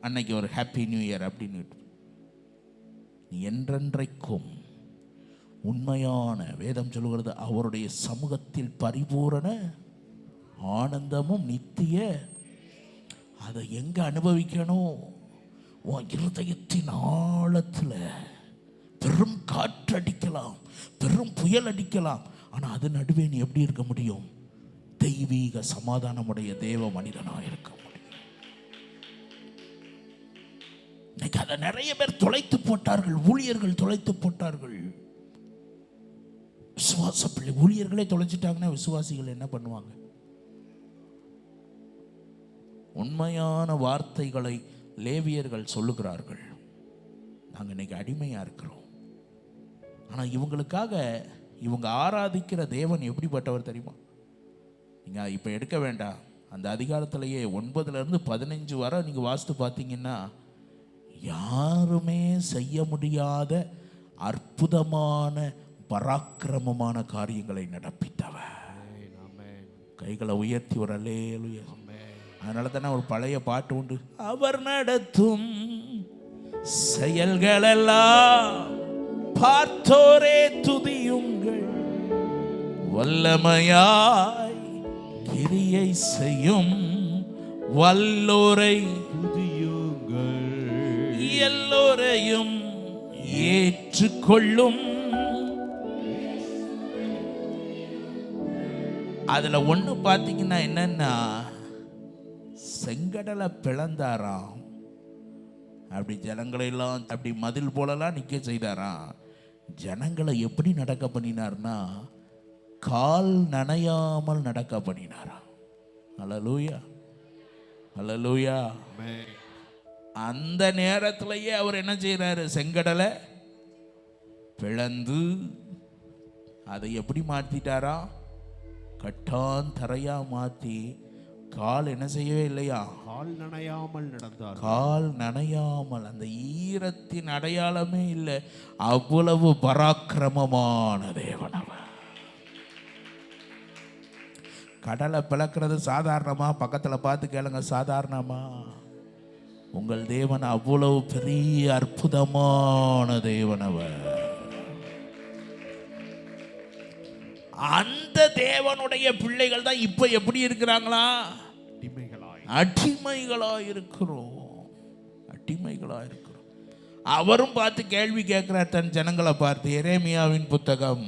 அன்னைக்கு ஒரு ஹாப்பி நியூ இயர் அப்படின்னு. என்றென்றைக்கும் உண்மையான வேதம் சொல்லுகிறது, அவருடைய சமூகத்தில் பரிபூரண ஆனந்தமும் நித்திய. அதை எங்க அனுபவிக்கணும்? உன் இருதயத்தின் ஆழத்தில். பெரும் காற்று அடிக்கலாம், பெரும் புயல் அடிக்கலாம், ஆனால் அது நடுவே நீ எப்படி இருக்க முடியும்? தெய்வீக சமாதானமுடைய தேவ மனிதனாக இருக்க முடியும். இன்னைக்கு அதை நிறைய பேர் தொலைத்து போட்டார்கள். ஊழியர்கள் தொலைத்து போட்டார்கள். விசுவாச பிள்ளை ஊழியர்களே தொலைச்சிட்டாங்கன்னா விசுவாசிகள் என்ன பண்ணுவாங்க? உண்மையான வார்த்தைகளை லேவியர்கள் சொல்லுகிறார்கள். நாங்கள் இன்னைக்கு அடிமையாக இருக்கிறோம். ஆனால் இவங்களுக்காக இவங்க ஆராதிக்கிற தேவன் எப்படிப்பட்டவர் தெரியுமா? நீங்கள் இப்போ எடுக்க வேண்டாம். அந்த அதிகாரத்திலேயே 9 to 15 வரை நீங்கள் வாசித்து பார்த்தீங்கன்னா யாருமே செய்ய முடியாத அற்புதமான பராக்கிரமமான காரியங்களை நடப்பித்தவர். கைகளை உயர்த்தி ஒரு அல்லேலூயா. அதனால தானே ஒரு பழைய பாட்டு உண்டு, அவர் நடத்தும் செயல்களெல்லாம் பார்த்தோரே துதியுங்கள், வல்லமையாய் கிரியை செய்யும் வல்லோரை துதியுங்கள், எல்லோரையும் ஏற்றுக்கொள்ளும். அதுல ஒண்ணு பார்த்தீங்கன்னா என்னன்னா, செங்கடலை பிளந்தாராம், அப்படி ஜனங்களை எல்லாம் அப்படி மதில் போலலாம் நிற்க செய்தாராம். ஜனங்களை எப்படி நடக்க பண்ணினார்னா, கால் நனையாமல் நடக்க பண்ணினாராம். அல்லேலூயா, அல்லேலூயா. அந்த நேரத்திலேயே அவர் என்ன செய்யறாரு, செங்கடலை பிளந்து அதை எப்படி மாற்றிட்டாரா, கட்டான் தரையா மாற்றி கால் என்ன செய்யவே இல்லையா, கால் நனையாமல் நடந்தார். கால் நனையாமல், அந்த ஈரத்தின் அடையாளமே இல்லை. அவ்வளவு பராக்கிரமமான தேவன் அவர். கடலை பிளக்கிறது சாதாரணமா? பக்கத்தில் பார்த்து கேளுங்க, சாதாரணமா? உங்கள் தேவன் அவ்வளவு பெரிய அற்புதமான தேவன் அவர். அந்த தேவனுடைய பிள்ளைகள் தான் இப்ப எப்படி இருக்கிறாங்களா, அடிமைகளா இருக்கிறோம், அடிமைகளா இருக்கிறோம். அவரும் பார்த்து கேள்வி கேட்கிறார் தன் ஜனங்களை பார்த்து. எரேமியாவின் புத்தகம்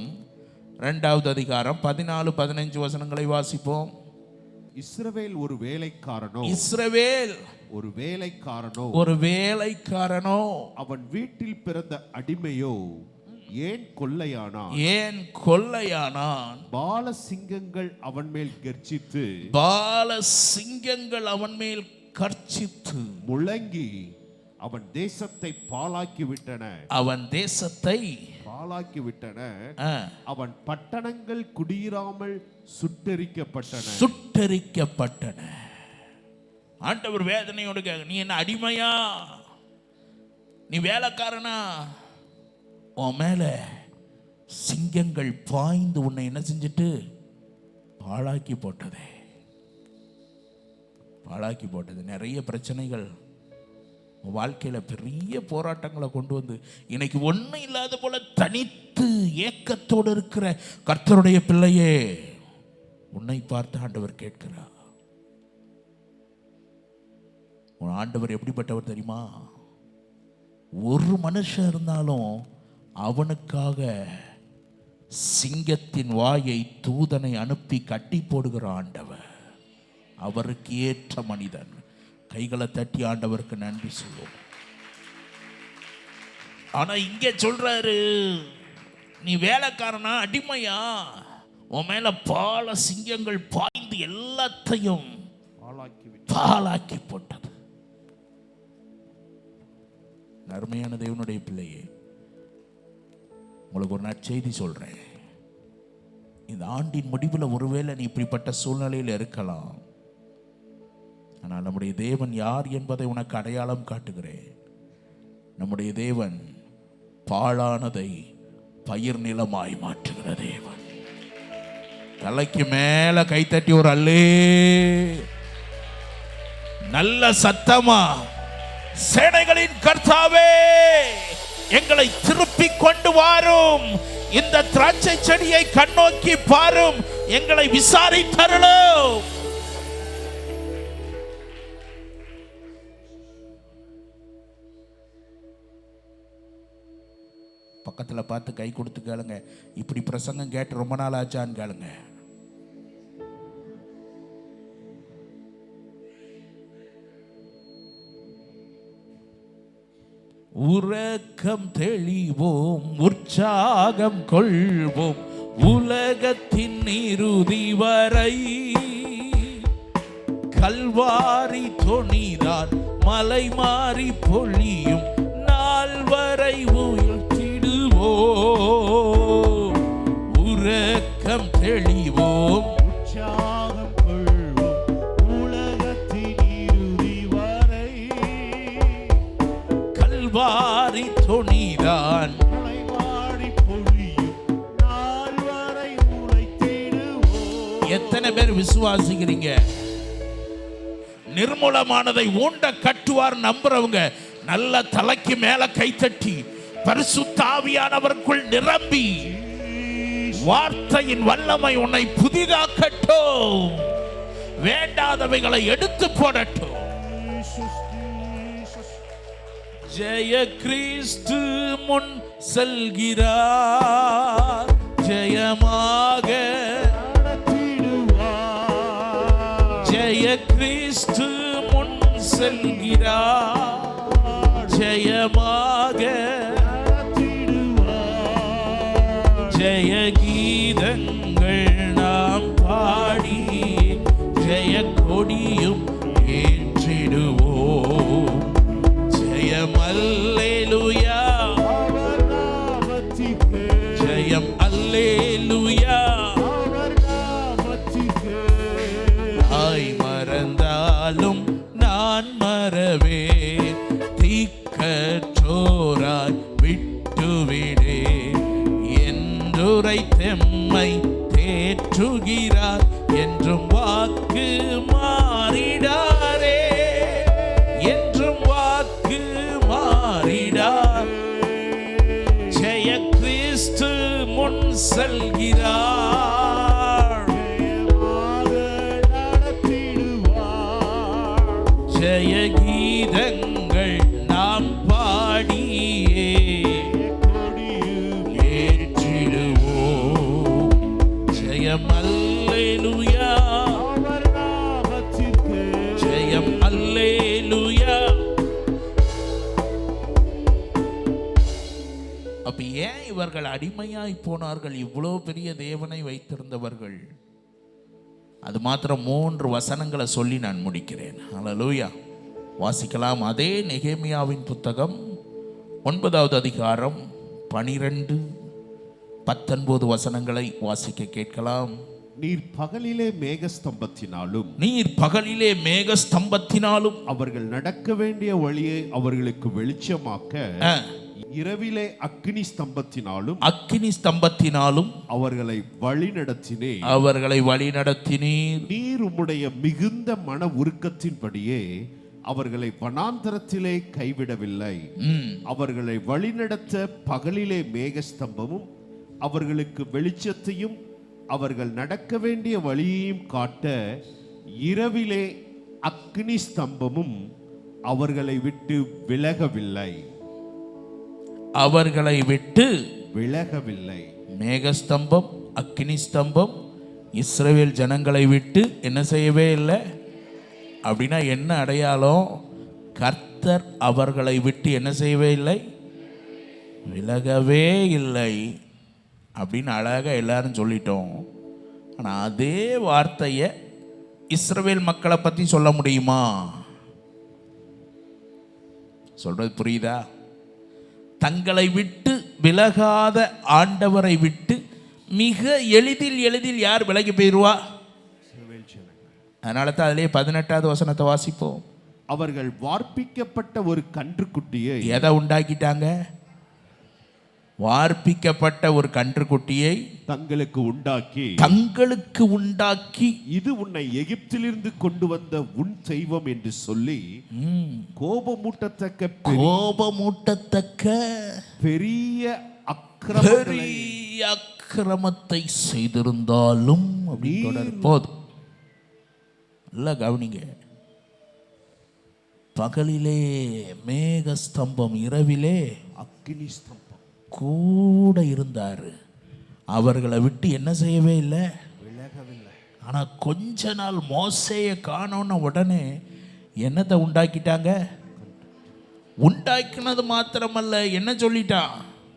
2வது அதிகாரம் 14-15 வசனங்களை வாசிப்போம். இஸ்ரவேல் ஒரு வேலைக்காரனோ, இஸ்ரவேல் ஒரு வேலைக்காரனோ, ஒரு வேலைக்காரனோ, அவன் வீட்டில் பிறந்த அடிமையோ ஏன் கொள்ளையானான், ஏன் கொள்ளையானான்? பால சிங்கங்கள் அவன் மேல் கர்ச்சித்து, பால சிங்கங்கள் அவன் மேல் கர்ச்சித்து முழங்கி அவன் தேசத்தை பாழாக்கி விட்டன, அவன் தேசத்தை பாழாக்கி விட்டன. அவன் பட்டணங்கள் குடியிராமல் சுட்டெரிக்கப்பட்டன, சுட்டெரிக்கப்பட்டன. ஆண்டவர் வேதனையோடு கேட்க, நீ என்ன அடிமையா, நீ வேலைக்காரனா? உன் மேல சிங்கங்கள் பாய்ந்து உன்னை என்ன செஞ்சுட்டு பாழாக்கி போட்டதே, பாழாக்கி போட்டது. நிறைய பிரச்சனைகள் வாழ்க்கையில பெரிய போராட்டங்களை கொண்டு வந்து இன்னைக்கு ஒன்றும் இல்லாத போல தனித்து ஏக்கத்தோடு இருக்கிற கர்த்தருடைய பிள்ளையே, உன்னை பார்த்து ஆண்டவர் கேட்கிறார். உன் ஆண்டவர் எப்படிப்பட்டவர் தெரியுமா? ஒரு மனுஷன் இருந்தாலும் அவனுக்காக சிங்கத்தின் வாயை தூதனை அனுப்பி கட்டி போடுகிற ஆண்டவர். அவருக்கு ஏற்ற மனிதன். கைகளை தட்டி ஆண்டவருக்கு நன்றி சொல்லுவோம். ஆனா இங்கே சொல்றாரு, நீ வேலைக்காரனா அடிமையா, உன் மேல பால சிங்கங்கள் பாய்ந்து எல்லாத்தையும் பாலாக்கி போட்டது. அருமையான தேவனுடைய பிள்ளையே, உங்களுக்கு ஒரு நற்செய்தி சொல்றேன். இந்த ஆண்டின் முடிவில் ஒருவேளை நீ இப்படிப்பட்ட சூழ்நிலையில் இருக்கலாம். ஆனால் நம்முடைய தேவன் யார் என்பதை உனக்கு அடையாளம் காட்டுகிறேன். நம்முடைய தேவன் பாழானதை பயிர் நிலமாய் மாற்றுகிற தேவன். தலைக்கு மேல கைத்தட்டி ஒரு அல்லே நல்ல சத்தமா, சேனைகளின் கர்த்தாவே எங்களை திருப்பி கொண்டு வாரும், இந்த திராட்சை செடியை கண்ணோக்கி பாரும், எங்களை விசாரித்தருளும். பக்கத்தில் பார்த்து கை கொடுத்து கேளுங்க, இப்படி பிரசங்கம் கேட்டு ரொம்ப நாள் ஆச்சான்னு கேளுங்க. உறக்கம் தெளிவோம், உற்சாகம் கொள்வோம், உலகத்தின் இறுதி வரை கல்வாரி தொனிதான் மலை மாறி பொழியும் நாள் வரை உயர்த்திடுவோம். உறக்கம் தெளிவோம், உற்சாகம் வாரி துணிதான் முளைவாடி பொழியும் நாள் வரை உழைத்திடுவோம். எத்தனை பேர் விசுவாசிக்கிறீங்க? நிர்மூலமானதை ஊண்ட கட்டுவார் நம்புறவங்க நல்ல தலைக்கு மேல கைத்தட்டி பரிசுத்த ஆவியானவருக்குள் நிரம்பி வார்த்தையின் வல்லமை உன்னை புதிதாக்கட்டும், வேண்டாதவைகளை எடுத்து போடட்டும். ஜெய கிறிஸ்து முன் செல்கிறார், ஜெயமாக ஜெய கிறிஸ்து முன் செல்கிறார், ஜெயமாக ஜெய கீதங்கள் நாம் பாடி ஜெய கொடியும் ஏற்றிடுவோம். ஜெயம் அல்லேலூயா, ஜெயம் அல்லேலூயா. ஆய் மறந்தாலும் நான் மறவே, தீக்கற்றோராய் விட்டுவிடே, என்றுரை தெம்மை தேற்றுகிறார், என்றும் வாக்கு மாறிடாரே, என்றும் வாக்கு மாறிடார். ஜெய கிறிஸ்து முன் செல்கிறார், ஜெய கீதங்கள் நாம் பாடியே ஏற்றிடுவோம். ஜெயம் அல்லேலூயா, ஜெயம் அல்லேலூயா. அப்ப ஏன் இவர்கள் அடிமையாய் போனார்கள்? இவ்வளோ பெரிய தேவனை வைத்திருந்தவர்கள். அது மாத்திரம் 3 வசனங்களை சொல்லி நான் முடிக்கிறேன். ஹல்லேலூயா. வாசிக்கலாம். அதே நெகேமியாவின் புத்தகம் 9வது அதிகாரம் 12, 19 வசனங்களை வாசிக்க கேட்கலாம். நீர் பகலிலே மேகஸ்தம்பத்தினாலும் அவர்கள் நடக்க வேண்டிய வழியை அவர்களுக்கு வெளிச்சமாக்க, இரவிலே அக்கினி ஸ்தம்பத்தினாலும் அவர்களை வழிநடத்தினீர். நீர் உம்முடைய மிகுந்த மன உருக்கத்தின்படியே அவர்களை வனாந்தரத்திலே கைவிடவில்லை. அவர்களை வழிநடத்த பகலிலே மேகஸ்தம்பமும் அவர்களுக்கு வெளிச்சத்தையும் அவர்கள் நடக்க வேண்டிய வழியையும் காட்ட இரவிலே அக்கினி ஸ்தம்பமும் அவர்களை விட்டு விலகவில்லை. மேகஸ்தம்பம், அக்கினி ஸ்தம்பம் இஸ்ரவேல் ஜனங்களை விட்டு என்ன செய்யவே இல்லை. அப்படின்னா என்ன அடையாளம்? கர்த்தர் அவர்களை விட்டு என்ன செய்யவே இல்லை, விலகவே இல்லை அப்படின்னு அழகா எல்லாரும் சொல்லிட்டோம். ஆனால் அதே வார்த்தையை இஸ்ரவேல் மக்களை பற்றி சொல்ல முடியுமா? சொல்றது புரியுதா? தங்களை விட்டு விலகாத ஆண்டவரை விட்டு மிக எளிதில் யார் விலகி போயிடுவா? அதனால தான் அதிலே 18வது வசனத்தை வாசிப்போம். அவர்கள் வார்ப்பிக்கப்பட்ட ஒரு கன்றுக்குட்டியை எதை உண்டாக்கிட்டாங்க? வார்ப்பிக்கப்பட்ட ஒரு கன்றுக்குட்டியை தங்களுக்கு உண்டாக்கி இது உன்னை எகிப்திலிருந்து கொண்டு வந்த உன் தெய்வம் என்று சொல்லி கோபமூட்டத்தக்க பெரிய அக்கிரமத்தை செய்திருந்தாலும் போதும். நல்ல கவனிங்க. பகலிலே மேகஸ்தம்பம், இரவிலே அக்கினி ஸ்தம்பம் கூட இருந்தாரு. அவர்களை விட்டு என்ன செய்யவே இல்லை, விலகவில்லை. ஆனா கொஞ்ச நாள் மோசேயை காணோன்னு உடனே என்னத்தை உண்டாக்கிட்டாங்க? உண்டாக்கினது மாத்திரமல்ல, என்ன சொல்லிட்டான்?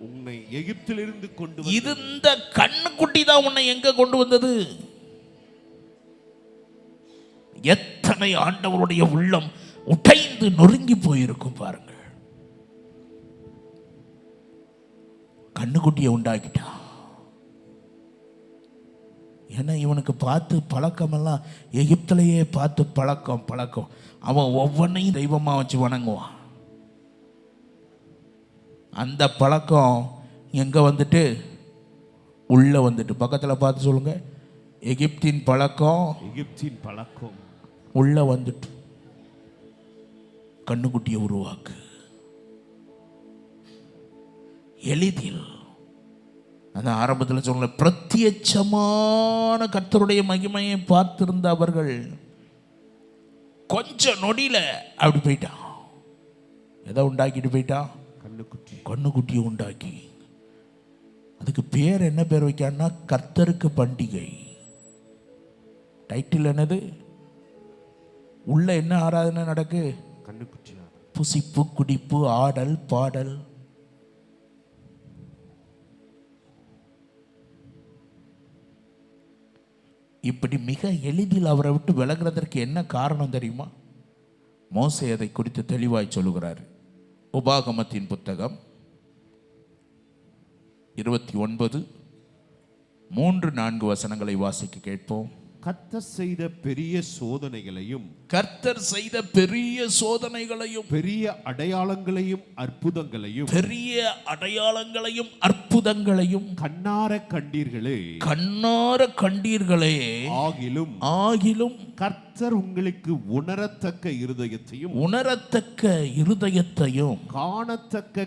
உன்னை எகிப்திலிருந்து கொண்டு இது இந்த கண்ணுக்குட்டி தான் உன்னை எங்க கொண்டு வந்தது. எத்தனை ஆண்டவருடைய உள்ளம் உடைந்து நொறுங்கி போயிருக்கும் பாருங்க. கண்ணுக்குட்டியை உண்டாக்கிட்டான். ஏன்னா இவனுக்கு பார்த்து பழக்கமெல்லாம் எகிப்திலேயே பார்த்து பழக்கம். அவன் ஒவ்வொன்றையும் தெய்வமாக வச்சு வணங்குவான். அந்த பழக்கம் எங்கே வந்துட்டு உள்ளே வந்துட்டு, பக்கத்தில் பார்த்து சொல்லுங்க, எகிப்தின் பழக்கம் உள்ளே வந்துட்டு கண்ணுக்குட்டியை உருவாக்கு. எளிதில் அந்த ஆரம்பத்தில் சொல்ல பிரத்யட்சமான கர்த்தருடைய மகிமையை பார்த்திருந்த அவர்கள் கொஞ்ச நொடியில் அப்படி போயிட்டான். எதை உண்டாக்கிட்டு போயிட்டான்? கண்ணுக்குட்டியை உண்டாக்கி. அதுக்கு பேர் என்ன பேர் வைக்கான்னா கர்த்தருக்கு பண்டிகை. டைட்டில் என்னது? உள்ள என்ன ஆராதனை நடக்கு? கண்ணுக்குட்டி புசிப்பு குடிப்பு ஆடல் பாடல். இப்படி மிக எளிதில் அவரை விட்டு விலகிறதற்கு என்ன காரணம் தெரியுமா? மோசே அதை குறித்து தெளிவாய் சொல்லுகிறார். உபாகமத்தின் புத்தகம் 29:3-4 வசனங்களை வாசிக்க கேட்போம். கர்த்தர் செய்த பெரிய சோதனைகளையும் பெரிய அடையாளங்களையும் அற்புதங்களையும் கண்ணார கண்டீர்களே. ஆகிலும் கர்த்தர் உங்களுக்கு உணரத்தக்க இருதயத்தையும் காணத்தக்க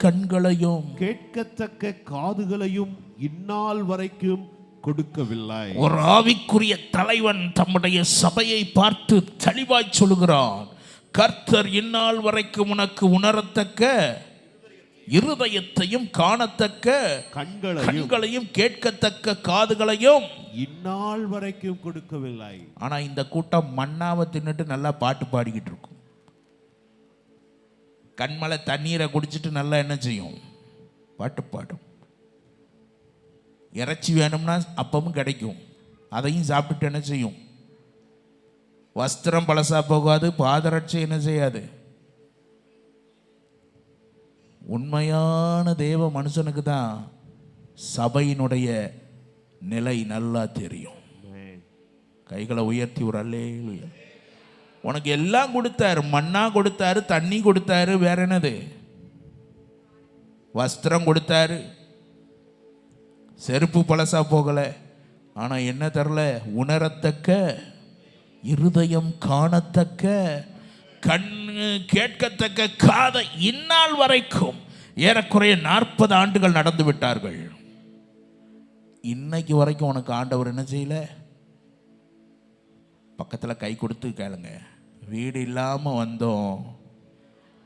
கண்களையும் கேட்கத்தக்க காதுகளையும் இந்நாள் வரைக்கும் கொடுக்கவில்லை. ஒரு ஆவிக்குரிய தலைவன் தம்முடைய சபையை பார்த்து தெளிவாய் சொல்லுகிறான், கர்த்தர் இந்நாள் வரைக்கும் உனக்கு உணரத்தக்க இருதயத்தையும் காணத்தக்க கண்களையும் கேட்கத்தக்க காதுகளையும் இந்நாள் வரைக்கும் கொடுக்கவில்லை. ஆனா இந்த கூட்டம் மண்ணாவை தின்னுட்டு நல்லா பாட்டு பாடிக்கிட்டு இருக்கும். கண்மலை தண்ணீரை குடிச்சிட்டு நல்லா என்ன செய்யும்? பாட்டு பாடும். இறைச்சி வேணும்னா அப்பவும் கிடைக்கும், அதையும் சாப்பிட்டுட்டு என்ன செய்யும்? வஸ்திரம் பழசா போகாது, பாதரட்சை என்ன செய்யாது. உண்மையான தேவ மனுஷனுக்கு தான் சபையினுடைய நிலை நல்லா தெரியும். கைகளை உயர்த்தி ஒரு அல்லேலூயா. உனக்கு எல்லாம் கொடுத்தாரு, மண்ணா கொடுத்தாரு, தண்ணி கொடுத்தாரு, வேற என்னது? வஸ்திரம் கொடுத்தாரு, செருப்பு பழசா போகல. ஆனா என்ன தரல? உணரத்தக்க இருதயம், காணத்தக்க கண்ணு, கேட்கத்தக்க காதை. இந்நாள் வரைக்கும் ஏறக்குறைய 40 ஆண்டுகள் நடந்து விட்டார்கள். இன்னைக்கு வரைக்கும் உனக்கு ஆண்டவர் என்ன செய்யல? பக்கத்துல கை கொடுத்து கேளுங்க. வீடு இல்லாம வந்தோம்,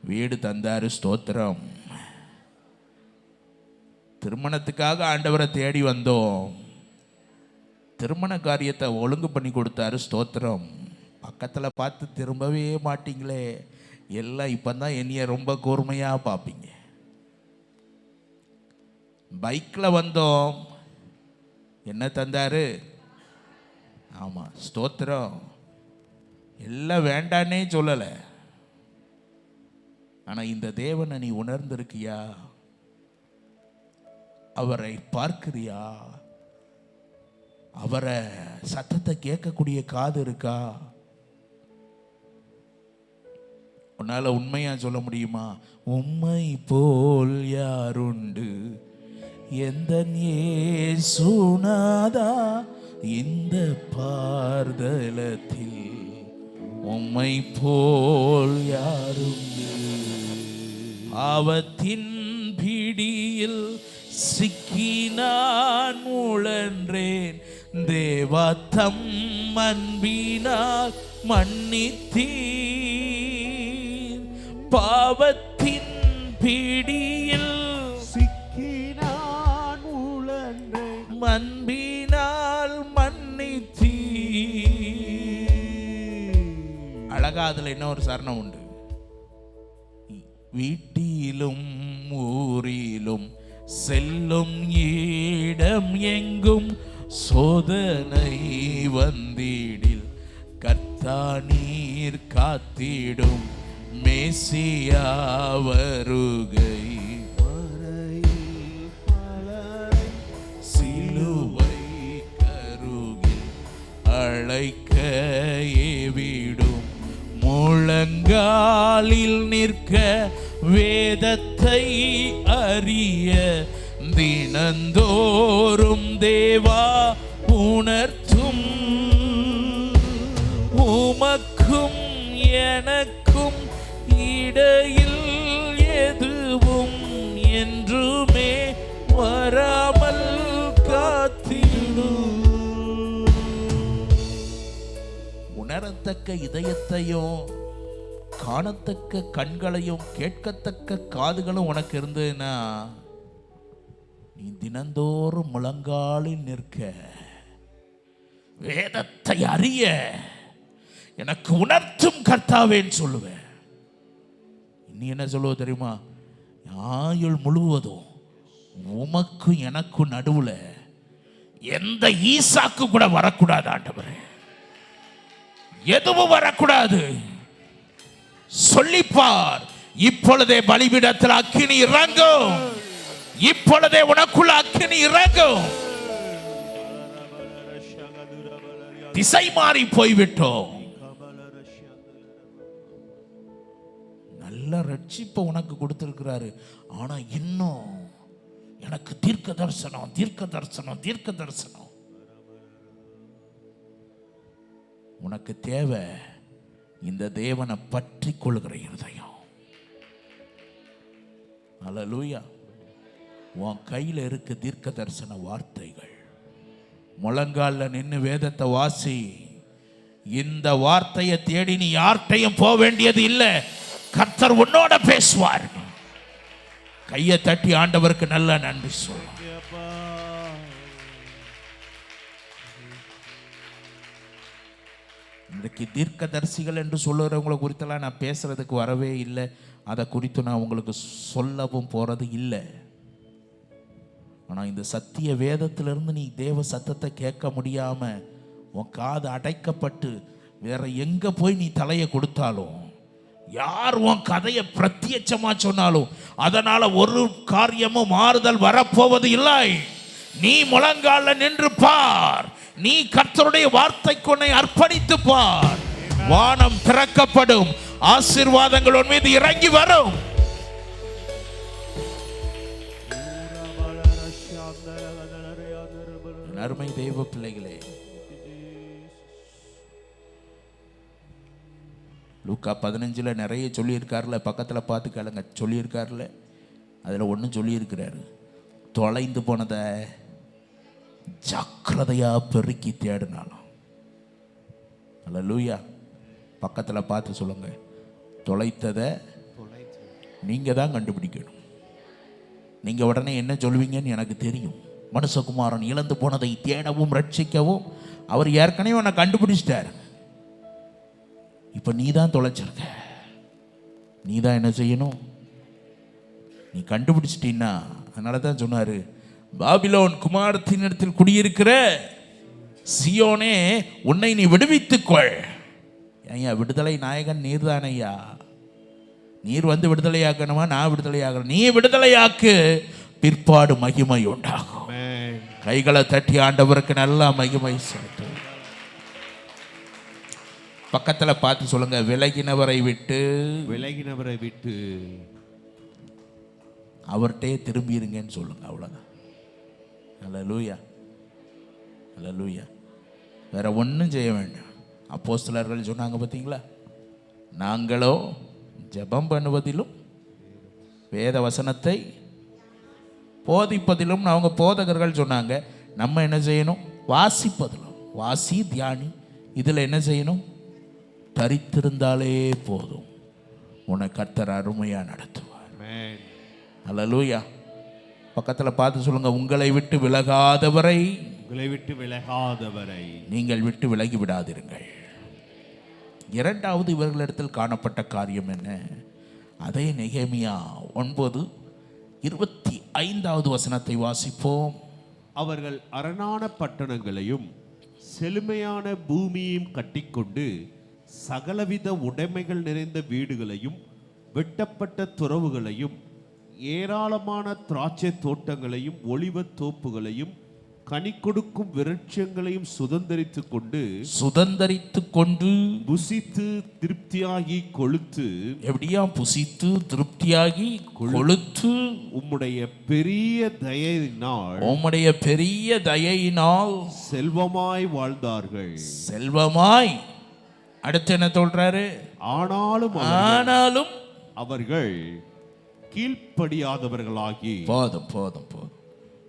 வீடு தந்தாரு, ஸ்தோத்திரம். திருமணத்துக்காக ஆண்டவரை தேடி வந்தோம், திருமண காரியத்தை ஒழுங்கு பண்ணி கொடுத்தாரு, ஸ்தோத்திரம். பக்கத்தில் பார்த்து திரும்பவே மாட்டீங்களே, எல்லாம் இப்போ தான் என்னைய ரொம்ப கூர்மையாக பார்ப்பீங்க. பைக்கில் வந்தோம், என்ன தந்தாரு? ஆமாம், ஸ்தோத்திரம். எல்லாம் வேண்டானே சொல்லலை. ஆனால் இந்த தேவனை நீ உணர்ந்திருக்கியா? அவரை பார்க்கிறியா? அவரை சத்தத்தை கேட்கக்கூடிய காது இருக்கா? உன்னால உண்மையா சொல்ல முடியுமா? உம்மை போல் யாருண்டு எந்த இயேசுநாதா, இந்த பார்தலத்தில் உம்மை போல் யாருண்டு. பாவத்தின் பிடியில் சிக்கினான் உழன்றேன், தேவா தம் அன்பினால் மன்னித்தீர். பாவத்தின் பிடியில் சிக்கினான் உழன்றேன், அன்பினால் மன்னித்தீர். அழகா அதுல என்ன ஒரு சரணம் உண்டு. வீட்டிலும் ஊரிலும் செல்லும் இடம் எங்கும் சோதனை வந்திடில் கர்த்தா நீர் காத்திடும் மேசியா வருகை. சிலுவை கருகில் அழைக்க ஏவிடும் முழங்காலில் நிற்க வேதத்தை அறிய தினந்தோறும் தேவா உணர்த்தும். உமக்கும் எனக்கும் இடையில் எதுவும் என்றுமே வராமல் காத்திடும். உணரத்தக்க இதயத்தையும் காணத்தக்க கண்களையும் கேட்கத்தக்க காதுகளும் உனக்கு இருந்ததுன்னா நீ தினந்தோறும் முழங்காலில் நிற்க, வேதத்தை அறிய எனக்கு உணர்த்தும் கர்த்தாவேன்னு சொல்லுவேன். நீ என்ன சொல்லுவ தெரியுமா? ஆயுள் முழுவதும் உமக்கும் எனக்கும் நடுவுல எந்த ஈசாக்கு கூட வரக்கூடாது ஆண்டவரே, எதுவும் வரக்கூடாது. சொல்லிப்பார், இப்பொழுதே பலிபீடத்தில் அக்கினி இறங்கும், இப்பொழுதே உனக்குள்ள அக்கினி இறங்கும். திசை மாறி போய்விட்டோம். நல்ல ரட்சிப்பை உனக்கு கொடுத்திருக்கிறாரு. ஆனா இன்னும் எனக்கு தீர்க்க தரிசனம், தீர்க்க தரிசனம், தீர்க்க தரிசனம். உனக்கு தேவை இந்த தேவனை பற்றி கொள்கிற இருதயம். அல்லேலூயா. உன் கையில் இருக்க தீர்க்க தரிசன வார்த்தைகள். முழங்கால நின்று வேதத்தை வாசி. இந்த வார்த்தையை தேடி நீ யார்கிட்டையும் போக வேண்டியது இல்லை. கர்த்தர் உன்னோட பேசுவார். கையை தட்டி ஆண்டவருக்கு நல்ல நன்றி சொல்லும். இன்றைக்கு தீர்க்கதரிசிகள் என்று சொல்லுறவங்களை குறித்தெல்லாம் நான் பேசுறதுக்கு வரவே இல்லை. அதை குறித்து நான் உங்களுக்கு சொல்லவும் போறது இல்லை. ஆனால் இந்த சத்திய வேதத்திலிருந்து நீ தேவ சத்தத்தை கேட்க முடியாம உன் காது அடைக்கப்பட்டு வேற எங்க போய் நீ தலையை கொடுத்தாலும், யார் உன் கதையை பிரத்யட்சமா சொன்னாலும் அதனால ஒரு காரியமும் மாறுதல் வரப்போவது இல்லை. நீ முழங்கால நின்று பார். நீ கர்த்தருடைய வார்த்தைக்கு உன்னை அர்ப்பணித்து பார். வானம் திறக்கப்படும், ஆசீர்வாதங்கள் உன் மீது இறங்கி வரும். அருமை தெய்வ பிள்ளைகளே, லூக்கா 15 நிறைய சொல்லியிருக்காருல, பக்கத்தில் பார்த்து கேளுங்க. சொல்லியிருக்காருல, அதில் ஒன்றும் சொல்லியிருக்கிறாரு. தொலைந்து போனதை ஜாக்கிரதையாக பெருக்கி தேடினாலும். அல்லேலூயா. பக்கத்தில் பார்த்து சொல்லுங்க, தொலைத்ததை நீங்கள் தான் கண்டுபிடிக்கணும். நீங்கள் உடனே என்ன சொல்வீங்கன்னு எனக்கு தெரியும். மனுஷகுமாரன் இழந்து போனதை தேடவும் ரட்சிக்கவும் அவர் ஏற்கனவே உன்னை கண்டுபிடிச்சிட்டார். இப்போ நீ தான் தொலைச்சிருக்க. நீ தான் என்ன செய்யணும்? நீ கண்டுபிடிச்சிட்டீன்னா, அதனால தான் சொன்னார், பாபிலோன் குமாரத்தினிடத்தில் குடியிருக்கிற சியோனே உன்னை நீ விடுவித்துக்கொள். ஐயா, விடுதலை நாயகன் நீர் தான் ஐயா. நீர் வந்து விடுதலையாக்கணுமா? நான் விடுதலையாகிறேன். நீ விடுதலையாக்கு, பிற்பாடு மகிமை உண்டாகும். கைகளை தட்டி ஆண்டவருக்கு நல்லா மகிமை செலுத்து. பக்கத்தில் பார்த்து சொல்லுங்க, விலகினவரை விட்டு அவர்கிட்டே திரும்பிடுங்கன்னு சொல்லுங்க. அவ்வளோதான். அல்லேலூயா, அல்லேலூயா. வேற ஒன்றும் செய்ய வேண்டாம். அப்போஸ்தலர்கள் சொன்னாங்க பார்த்தீங்களா, நாங்களோ ஜெபம் பண்ணுவதிலும் வேத வசனத்தை போதிப்பதிலும் அவங்க போதகர்கள் சொன்னாங்க. நம்ம என்ன செய்யணும்? வாசிப்பதிலும். வாசி, தியானி, இதில் என்ன செய்யணும்? தரித்திருந்தாலே போதும். உன்னை கர்த்தர் அருமையா நடத்துவார். அல்லேலூயா. பக்கத்தில் பார்த்து சொல்லுங்க, உங்களை விட்டு விலகாதவரை நீங்கள் விட்டு விலகி விடாதிருங்கள். இரண்டாவது இவர்களிடத்தில் காணப்பட்ட காரியம் என்ன? அதே நெகேமியா 9:25 வசனத்தை வாசிப்போம். அவர்கள் அரணான பட்டணங்களையும் செழுமையான பூமியையும் கட்டிக்கொண்டு சகலவித உடைமைகள் நிறைந்த வீடுகளையும் வெட்டப்பட்ட துறவுகளையும் ஏராளமான திராட்சை தோட்டங்களையும் ஒலிவ தோப்புகளையும் கனி கொடுக்கும் விருட்சங்களையும் சுதந்தரித்துக் கொண்டு புசித்து திருப்தியாகி கொழுத்து. எப்படியா புசித்து திருப்தியாகி கொழுத்து உம்முடைய பெரிய தயையினால் செல்வமாய் வாழ்ந்தார்கள். செல்வமாய். அடுத்து என்ன சொல்றாரு? ஆனாலும் அவர்கள் கீழ்ப்படியாதவர்களாகி. போதும் போதும் போதும்.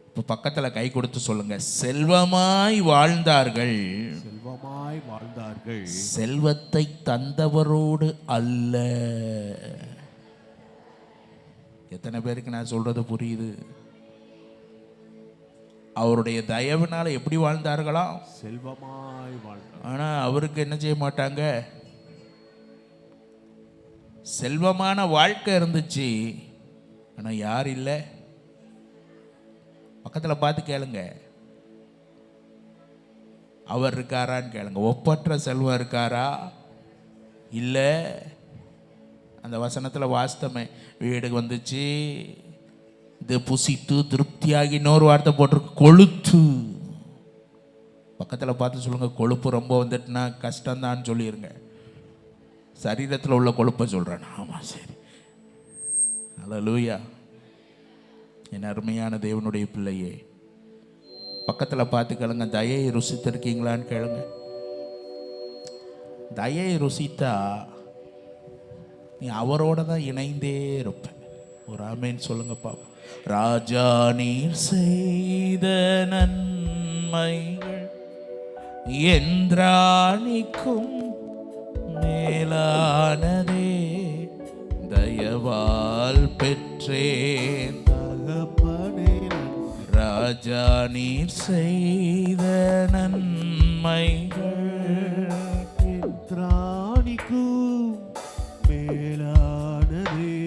இப்போ பக்கத்துல கை கொடுத்து சொல்லுங்க, செல்வமாய் வாழ்ந்தார்கள். செல்வமாய் வாழ்ந்தார்கள், செல்வத்தை தந்தவரோடு அல்ல. எத்தனை பேருக்கு நான் சொல்றது புரியுது? அவருடைய தயவுனால எப்படி வாழ்ந்தார்களா? செல்வமாய் வாழ்ந்தார். ஆனா அவருக்கு என்ன செய்ய மாட்டாங்க? செல்வமான வாழ்க்கை இருந்துச்சு, ஆனா யார் இல்லை? பக்கத்தில் பார்த்து கேளுங்க, அவர் இருக்காரான்னு கேளுங்க. ஒப்பற்ற செல்வம் இருக்காரா? இல்லை. அந்த வசனத்தில் வாஸ்தமே, வீடுக்கு வந்துச்சு, இது புசித்து திருப்தியாகி, இன்னொரு வார்த்தை போட்டிருக்கு, கொழுத்து. பக்கத்தில் பார்த்து சொல்லுங்க, கொழுப்பு ரொம்ப வந்துட்டுனா கஷ்டம்தான்னு சொல்லிடுங்க. சரீரத்தில் உள்ள கொழுப்பை சொல்கிறேன். ஆமாம், சரி. அல்லேலூயா. என் அருமையான தேவனுடைய பிள்ளையே, பக்கத்தில் பார்த்து கேளுங்க, தயையை ருசித்திருக்கீங்களான்னு கேளுங்க. தயையை ருசித்தா நீ அவரோட தான் இணைந்தே இருப்ப. ஒரு ஆமேன்னு சொல்லுங்க பாப்பா. ராஜா நீர் செய்த நன்மைகள் என்றானிக்கும் மேலானதே, தயவால் பெற்றேன் ராஜா நீர் செய்த நன்மைகள் என்றானிக்கும் மேலானதே,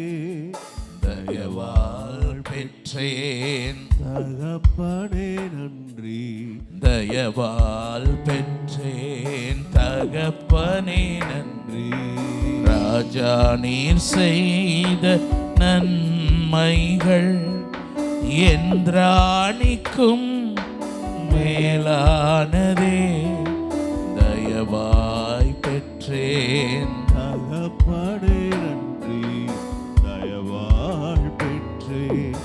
தயவால் பெற்றேன் தகப்பனே நன்றி. தயவால் பெற்றேன் தகப்பனே நன்றி. ராஜா நீர் செய்த நன்மைகள் என்றானிக்கும் மேலானதே, தயவாய் பெற்றேன் தகப்பனே நன்றி. தயவாய் பெற்றேன்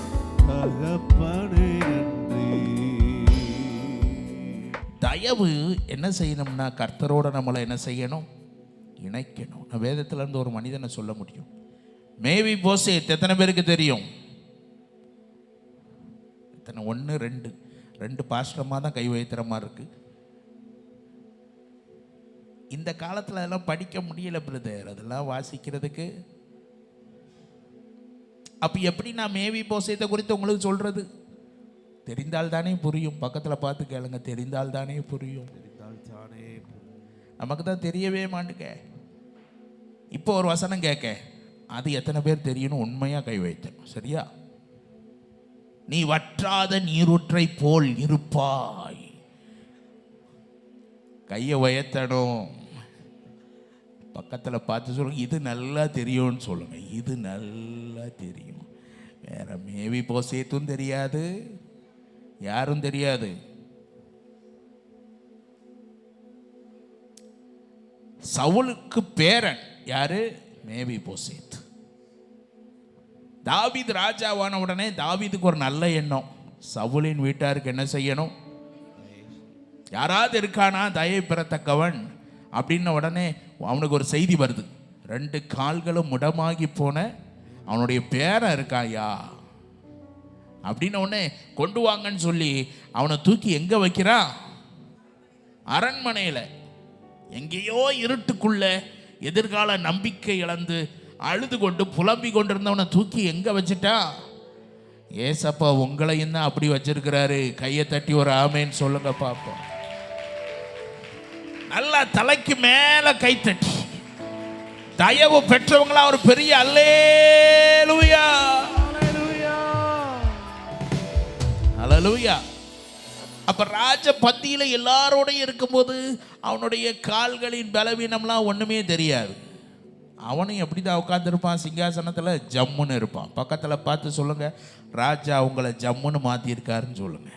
தகப்பனே நன்றி. தயவு என்ன செய்யணும்னா, கர்த்தரோட நம்மளை என்ன செய்யணும்? இணைக்கணும். நான் வேதத்திலிருந்து ஒரு மனிதனை சொல்ல முடியும். மேவி போசேத் எத்தனை பேருக்கு தெரியும்? எத்தனை? 1 2 பாஸ்டமாக தான் கை வைத்திர மாதிரி இருக்கு. இந்த காலத்தில் அதெல்லாம் படிக்க முடியல பிரதர், அதெல்லாம் வாசிக்கிறதுக்கு. அப்போ எப்படி நான் மேவி போசேத்தை குறித்து உங்களுக்கு சொல்றது? தெரிந்தால் தானே புரியும். பக்கத்தில் பார்த்து கேளுங்க, தெரிந்தால் தானே புரியும். நமக்கு தான் தெரியவே மாட்டுக்க. இப்போ ஒரு வசனம் கேட்க, அது எத்தனை பேர் தெரியணும்? உண்மையாக கை வைத்தணும். சரியா? நீ வற்றாத நீரூற்றை போல் இருப்பாய். கையை உயர்த்தணும். பக்கத்தில் பார்த்து சொல்லுங்க, இது நல்லா தெரியும்னு சொல்லுங்க. இது நல்லா தெரியும். வேற மேவி போசேத்தும் தெரியாது, யாரும் தெரியாது. சவுலுக்கு பேரன் யாரு? மேவி போசேத். தாவீது ராஜாவான உடனே தாவீதுக்கு ஒரு நல்ல எண்ணம், சவுலின் வீட்டாருக்கு என்ன செய்யணும்? யாராவது இருக்கானா தயை பெறத்தக்கவன் அப்படின்ன உடனே அவனுக்கு ஒரு செய்தி வருது. 2 கால்களும் முடமாகி போன அவனுடைய பேரன் இருக்காயா அப்படின்ன உடனே கொண்டு வாங்கன்னு சொல்லி அவனை தூக்கி எங்க வைக்கிறான்? அரண்மனையில். எங்கேயோ இருட்டுக்குள்ள எதிர்கால நம்பிக்கை இழந்து அழுது கொண்டு புலம்பி கொண்டிருந்தவனை தூக்கி எங்க வச்சுட்டா? ஏசப்பா உங்களை என்ன அப்படி வச்சிருக்கிறாரு? கையை தட்டி ஒரு ஆமேன்னு சொல்லுங்க பாப்போம். நல்லா தலைக்கு மேல கை தட்டி தயவு பெற்றவங்களா ஒரு பெரிய அல்லேலூயா அல்லேலூயா. அப்ப ராஜ பந்தியில எல்லாரோடையும் இருக்கும்போது அவனுடைய கால்களின் பலவீனம்லாம் ஒண்ணுமே தெரியாது. அவனும் எப்படி தான் உட்காந்துருப்பான்? சிங்காசனத்துல ஜம்முன்னு இருப்பான். பக்கத்துல பார்த்து சொல்லுங்க, ராஜா உங்களை ஜம்முன்னு மாத்திருக்காருன்னு சொல்லுங்க.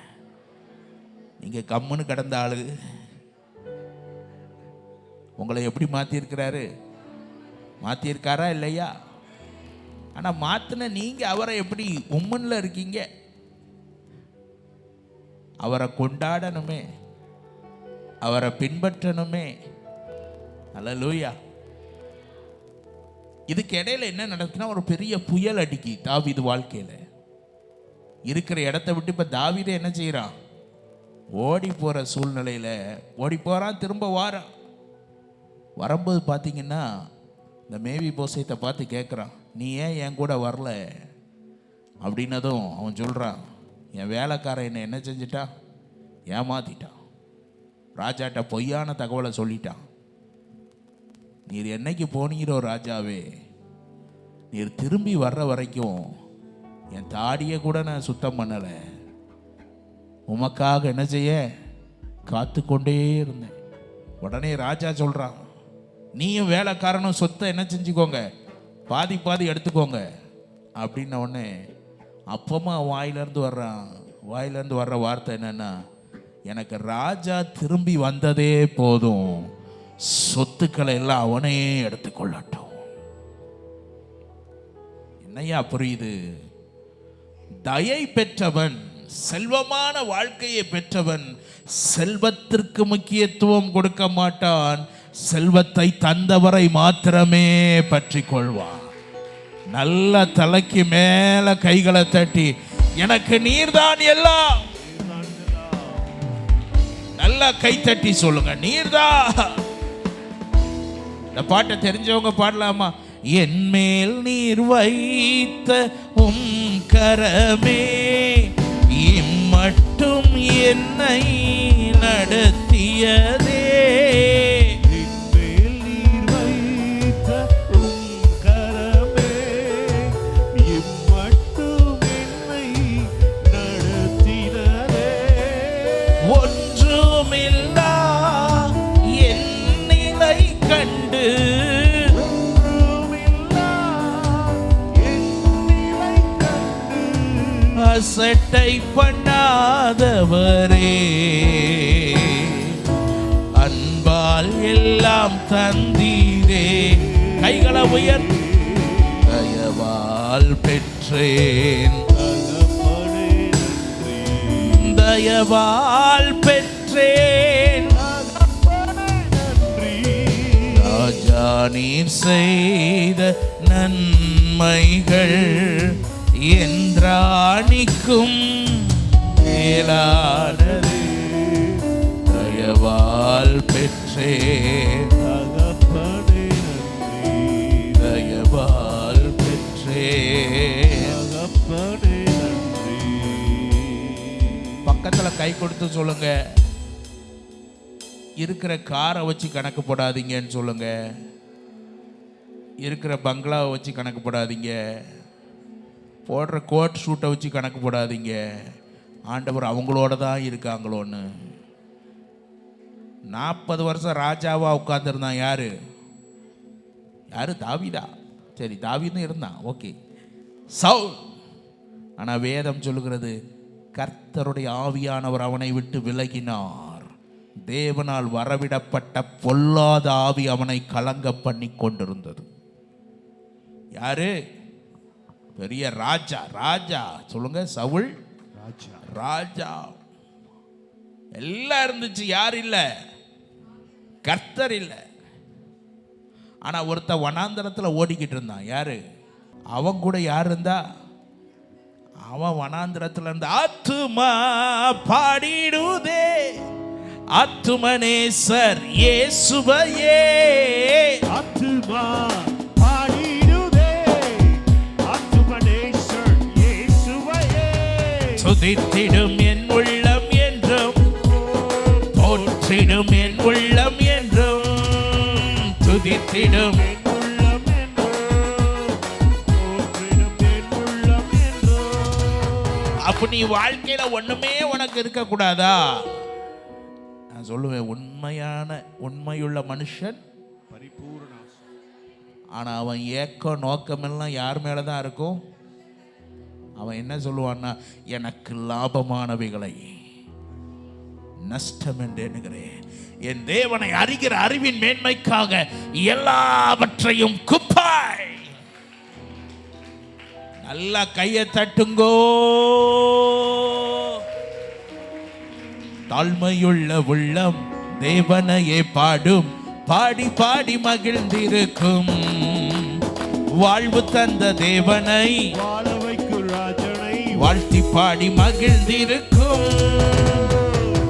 நீங்க கம்முன்னு கிடந்த ஆளு உங்களை எப்படி மாத்திருக்கிறாரு? மாத்திருக்காரா இல்லையா? ஆனா மாத்தின நீங்க அவரை எப்படி உம்முன்ல இருக்கீங்க? அவரை கொண்டாடணுமே, அவரை பின்பற்றணுமே. அல்லேலூயா. இதுக்கு இடையில என்ன நடக்குதுன்னா, ஒரு பெரிய புயல் அடிக்கி தாவீது வாழ்க்கையில. இருக்கிற இடத்த விட்டு இப்ப தாவீது என்ன செய்யறான்? ஓடி போற சூழ்நிலையில ஓடி போறான், திரும்ப வாரான். வரும்போது பார்த்தீங்கன்னா இந்த மேவி போசைத்தை பார்த்து கேட்குறான், நீ ஏன் என் கூட வரல அப்படின்னதும் அவன் சொல்கிறான், என் வேலைக்காரன் என்னை என்ன செஞ்சிட்டான்? ஏமாத்திட்டான். ராஜாட்ட பொய்யான தகவலை சொல்லிட்டான். நீர் என்னைக்கு போனீரோ ராஜாவே, நீர் திரும்பி வர்ற வரைக்கும் என் தாடியை கூட நான் சுத்தம் பண்ணலை. உமக்காக என்ன செய்ய காத்து கொண்டே இருந்தேன். உடனே ராஜா சொல்கிறான், நீயும் வேலைக்காரனும் சொத்தை என்ன செஞ்சுக்கோங்க, பாதி பாதி எடுத்துக்கோங்க அப்படின்ன உடனே அப்பமா வாயிலேருந்து வர்ற வார்த்தை என்னன்னா, எனக்கு ராஜா திரும்பி வந்ததே போதும், சொத்துக்களை எல்லாம் அவனே எடுத்துக்கொள்ளட்டும். என்னையா புரியுது? தயை பெற்றவன், செல்வமான வாழ்க்கையை பெற்றவன் செல்வத்திற்கு முக்கியத்துவம் கொடுக்க மாட்டான், செல்வத்தை தந்தவரை மாத்திரமே பற்றி கொள்வான். நல்ல தலைக்கு மேல கைகளை தட்டி, எனக்கு நீர்தான் எல்லாம். நல்லா கை தட்டி சொல்லுங்க, நீர்தான். இந்த பாட்டை தெரிஞ்சவங்க பாடலாமா? என் மேல் நீர் வைத்த உம் கரமே இம்மட்டும் என்னை நடத்தியதே. அசட்டை பண்ணாதவரே, அன்பால் எல்லாம் தந்தீரே. கைகளை உயர். தயவால் பெற்றேன், தயவால் பெற்றேன். ராஜா நீர் செய்த நன்மைகள் என்றானிக்கும் மேலானது. தயவால் பெற்றேன், தயவால் பெற்றேன். பக்கத்துல கை கொடுத்து சொல்லுங்க, இருக்கிற காரை வச்சு கணக்கு போடாதீங்கன்னு சொல்லுங்க, இருக்கிற பங்களாவை வச்சு கணக்கு போடாதீங்க, போடுற கோட் ஷூட்டை வச்சு கணக்கு போடாதீங்க. ஆண்டவர் அவங்களோட தான் இருக்காங்களோன்னு. 40 வருஷம் ராஜாவா உட்கார்ந்துருந்தான். யாரு? தாவீதா. சரி, தாவீதும் இருந்தான், ஓகே. சவுல். ஆனால் வேதம் சொல்லுகிறது, கர்த்தருடைய ஆவியானவர் அவனை விட்டு விலகினார். தேவனால் வரவிடப்பட்ட பொல்லாத ஆவி அவனை கலங்க பண்ணி கொண்டிருந்தது. யாரு? பெரிய ராஜா. ராஜா சொல்லுங்க, சவுல் ராஜா. எல்லாம் இருந்துச்சு, யார் இல்ல? கர்த்தர் இல்ல. ஆனா ஒருத்த வனாந்தரத்துல ஓடிக்கிட்டு இருந்தான். யாரு? அவன் கூட யார் இருந்தா? அவன் வனாந்தரத்துல இருந்த ஆத்துமா பாடிடுதே, ஆத்துமனேசர் இயேசுவையே. ஆத்துமா துதித்திடும் என் உள்ளம் என்றும், போற்றிடும் என் உள்ளம் என்றும், துதித்திடும் என் உள்ளம் என்றும், போற்றிடும் என் உள்ளம் என்றும். அப்ப நீ வாழ்க்கையில ஒண்ணுமே உனக்கு இருக்க கூடாதா? நான் சொல்லுவேன், உண்மையுள்ள மனுஷன் பரிபூர்ண. ஆனா அவன் ஏக்கம் நோக்கமெல்லாம் யார் மேலதான் இருக்கும்? அவன் என்ன சொல்லுவான்னா, எனக்கு லாபமானவைகளை நஷ்டம் என்று எண்ணுகிறேன். என் தேவனை அறிகிற அறிவின் மேன்மைக்காக எல்லாவற்றையும் குப்பாய். நல்லா கையை தட்டுங்கோ. தாழ்மையுள்ள உள்ளம் தேவனையே பாடும், பாடி பாடி மகிழ்ந்திருக்கும். வாழ்வு தந்த தேவனை வாழ வைக்கும் ராஜனை வாழ்த்தி பாடி மகிழ்ந்திருக்கும்.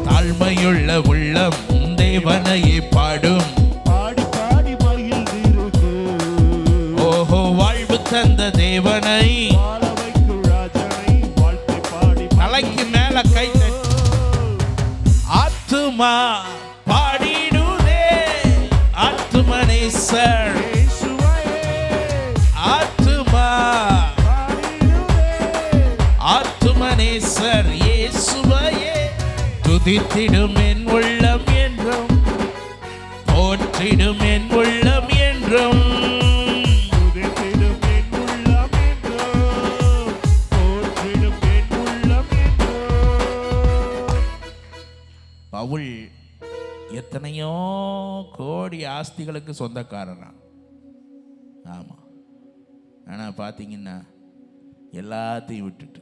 தாழ்மையுள்ள உள்ளம் தேவனையே பாடும், பாடி பாடி மகிழ்ந்திருக்கும். ஓஹோ வாழ்வு தந்த தேவனை வாழ வைக்கும் ராஜனை வாழ்த்தி பாடி தலைக்கு மேல கை தட்டி ஆத்துமா பாடிடுதே. ஆத்துமனேசர் ஆத்துமா, ஆத்துமனேசர் இயேசுவையே துதித்திடும் என் உள்ளம் என்றும், போற்றிடும் என் உள்ளம் என்றும். துதித்திடும் என் உள்ளம் என்றும், போற்றிடும் என் உள்ளம் என்றும். பவுல் எத்தனையோ கோடி ஆஸ்திகளுக்கு சொந்தக்காரனா. ஆமாம். ஆனால் பார்த்தீங்கன்னா எல்லாத்தையும் விட்டுட்டு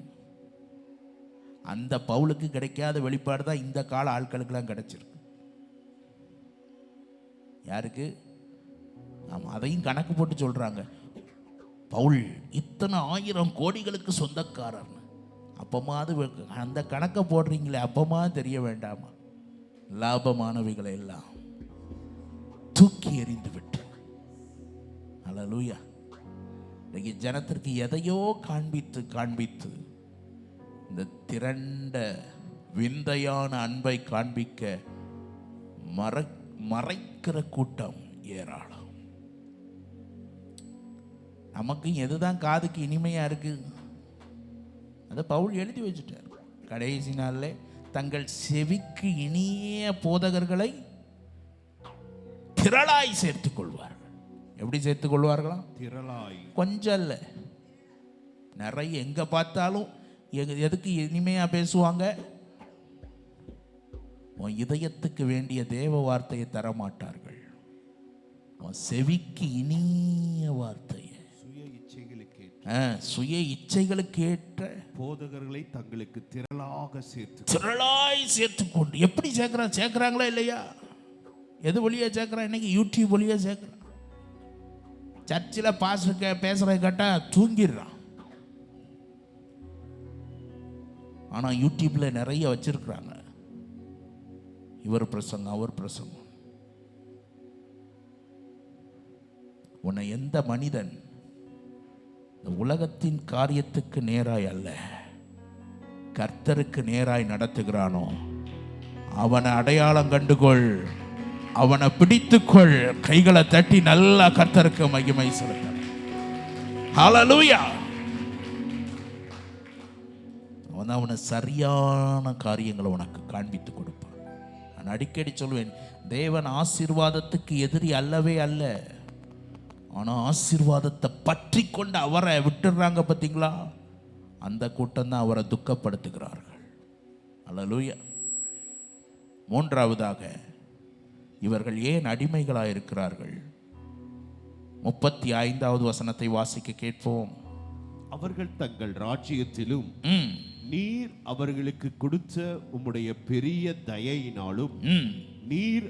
அந்த பவுலுக்கு கிடைக்காத வெளிப்பாடு தான் இந்த கால ஆட்களுக்கெல்லாம் கிடைச்சிருக்கு. யாருக்கு? ஆமாம், அதையும் கணக்கு போட்டு சொல்கிறாங்க. பவுல் இத்தனை 1000 கோடிகளுக்கு சொந்தக்காரர்னு. அப்பமாவது அந்த கணக்கை போடுறீங்களே, அப்பமா தெரிய வேண்டாமா? லாபமானவைகளை எல்லாம் தூக்கி எறிந்து விட்டு. அல்லேலூயா. இன்னைக்கு ஜனத்திற்கு எதையோ காண்பித்து காண்பித்து இந்த திரண்ட விந்தையான அன்பை காண்பிக்க மறைக்கிற கூட்டம் ஏராளம். நமக்கு எதுதான் காதுக்கு இனிமையா இருக்கு அதை பவுல் எழுதி வச்சுட்டார். கடைசி நாளில் தங்கள் செவிக்கு இனிய போதகர்களை திரளாய் சேர்த்துக் கொள்வார்கள். எப்படி சேர்த்துக் கொள்வார்களாம்? திரளாய். கொஞ்சம் இல்லை, நிறைய. எங்க பார்த்தாலும் எதுக்கு இனிமையா பேசுவாங்க? உன் இதயத்துக்கு வேண்டிய தேவ வார்த்தையை தர மாட்டார்கள். உன் செவிக்கு இனிய வார்த்தையை, சுய இச்சைகளுக்கு ஏற்ற போதகர்களை தங்களுக்கு திரளாய் சேர்த்து கொண்டு. எப்படி சேர்க்கிறாங்களா இல்லையா? எது வழியா சேர்க்கிறான்? இன்னைக்கு யூடியூப் வழியா சேர்க்கிறான். சர்ச்சில் பாஸ்டர் பேசுறத கேட்டா தூங்கிடுறான். ஆனா யூடியூப்ல நிறைய வச்சிருக்கிறாங்க. இவர் பிரசங்கம், அவர் பிரசங்கம். உன்னை எந்த மனிதன் இந்த உலகத்தின் காரியத்துக்கு நேராய் அல்ல, கர்த்தருக்கு நேராய் நடத்துகிறானோ அவனை அடையாளம் கண்டுகொள், அவனை பிடித்துக்கொள். கைகளை தட்டி நல்லா கர்த்தருக்கு மகிமை செலுத்த. ஹல்லேலூயா. அவன் அவனை சரியான காரியங்களை உனக்கு காண்பித்து கொடுப்பான். நான் அடிக்கடி சொல்வேன், தேவன் ஆசீர்வாதத்துக்கு எதிரி அல்லவே அல்ல. ஆனால் ஆசீர்வாதத்தை பற்றி கொண்டு அவரை விட்டுடுறாங்க பார்த்தீங்களா? அந்த கூட்டம் தான் அவரை துக்கப்படுத்துகிறார்கள். அல்லேலூயா. மூன்றாவதாக, இவர்கள் ஏன் அடிமைகளாக இருக்கிறார்கள்? 35வது வசனத்தை வாசிக்க கேட்போம். அவர்கள் தங்கள் ராஜ்யத்திலும் நீர் அவர்களுக்கு கொடுத்த உம்முடைய பெரிய தயையினாலும் நீர்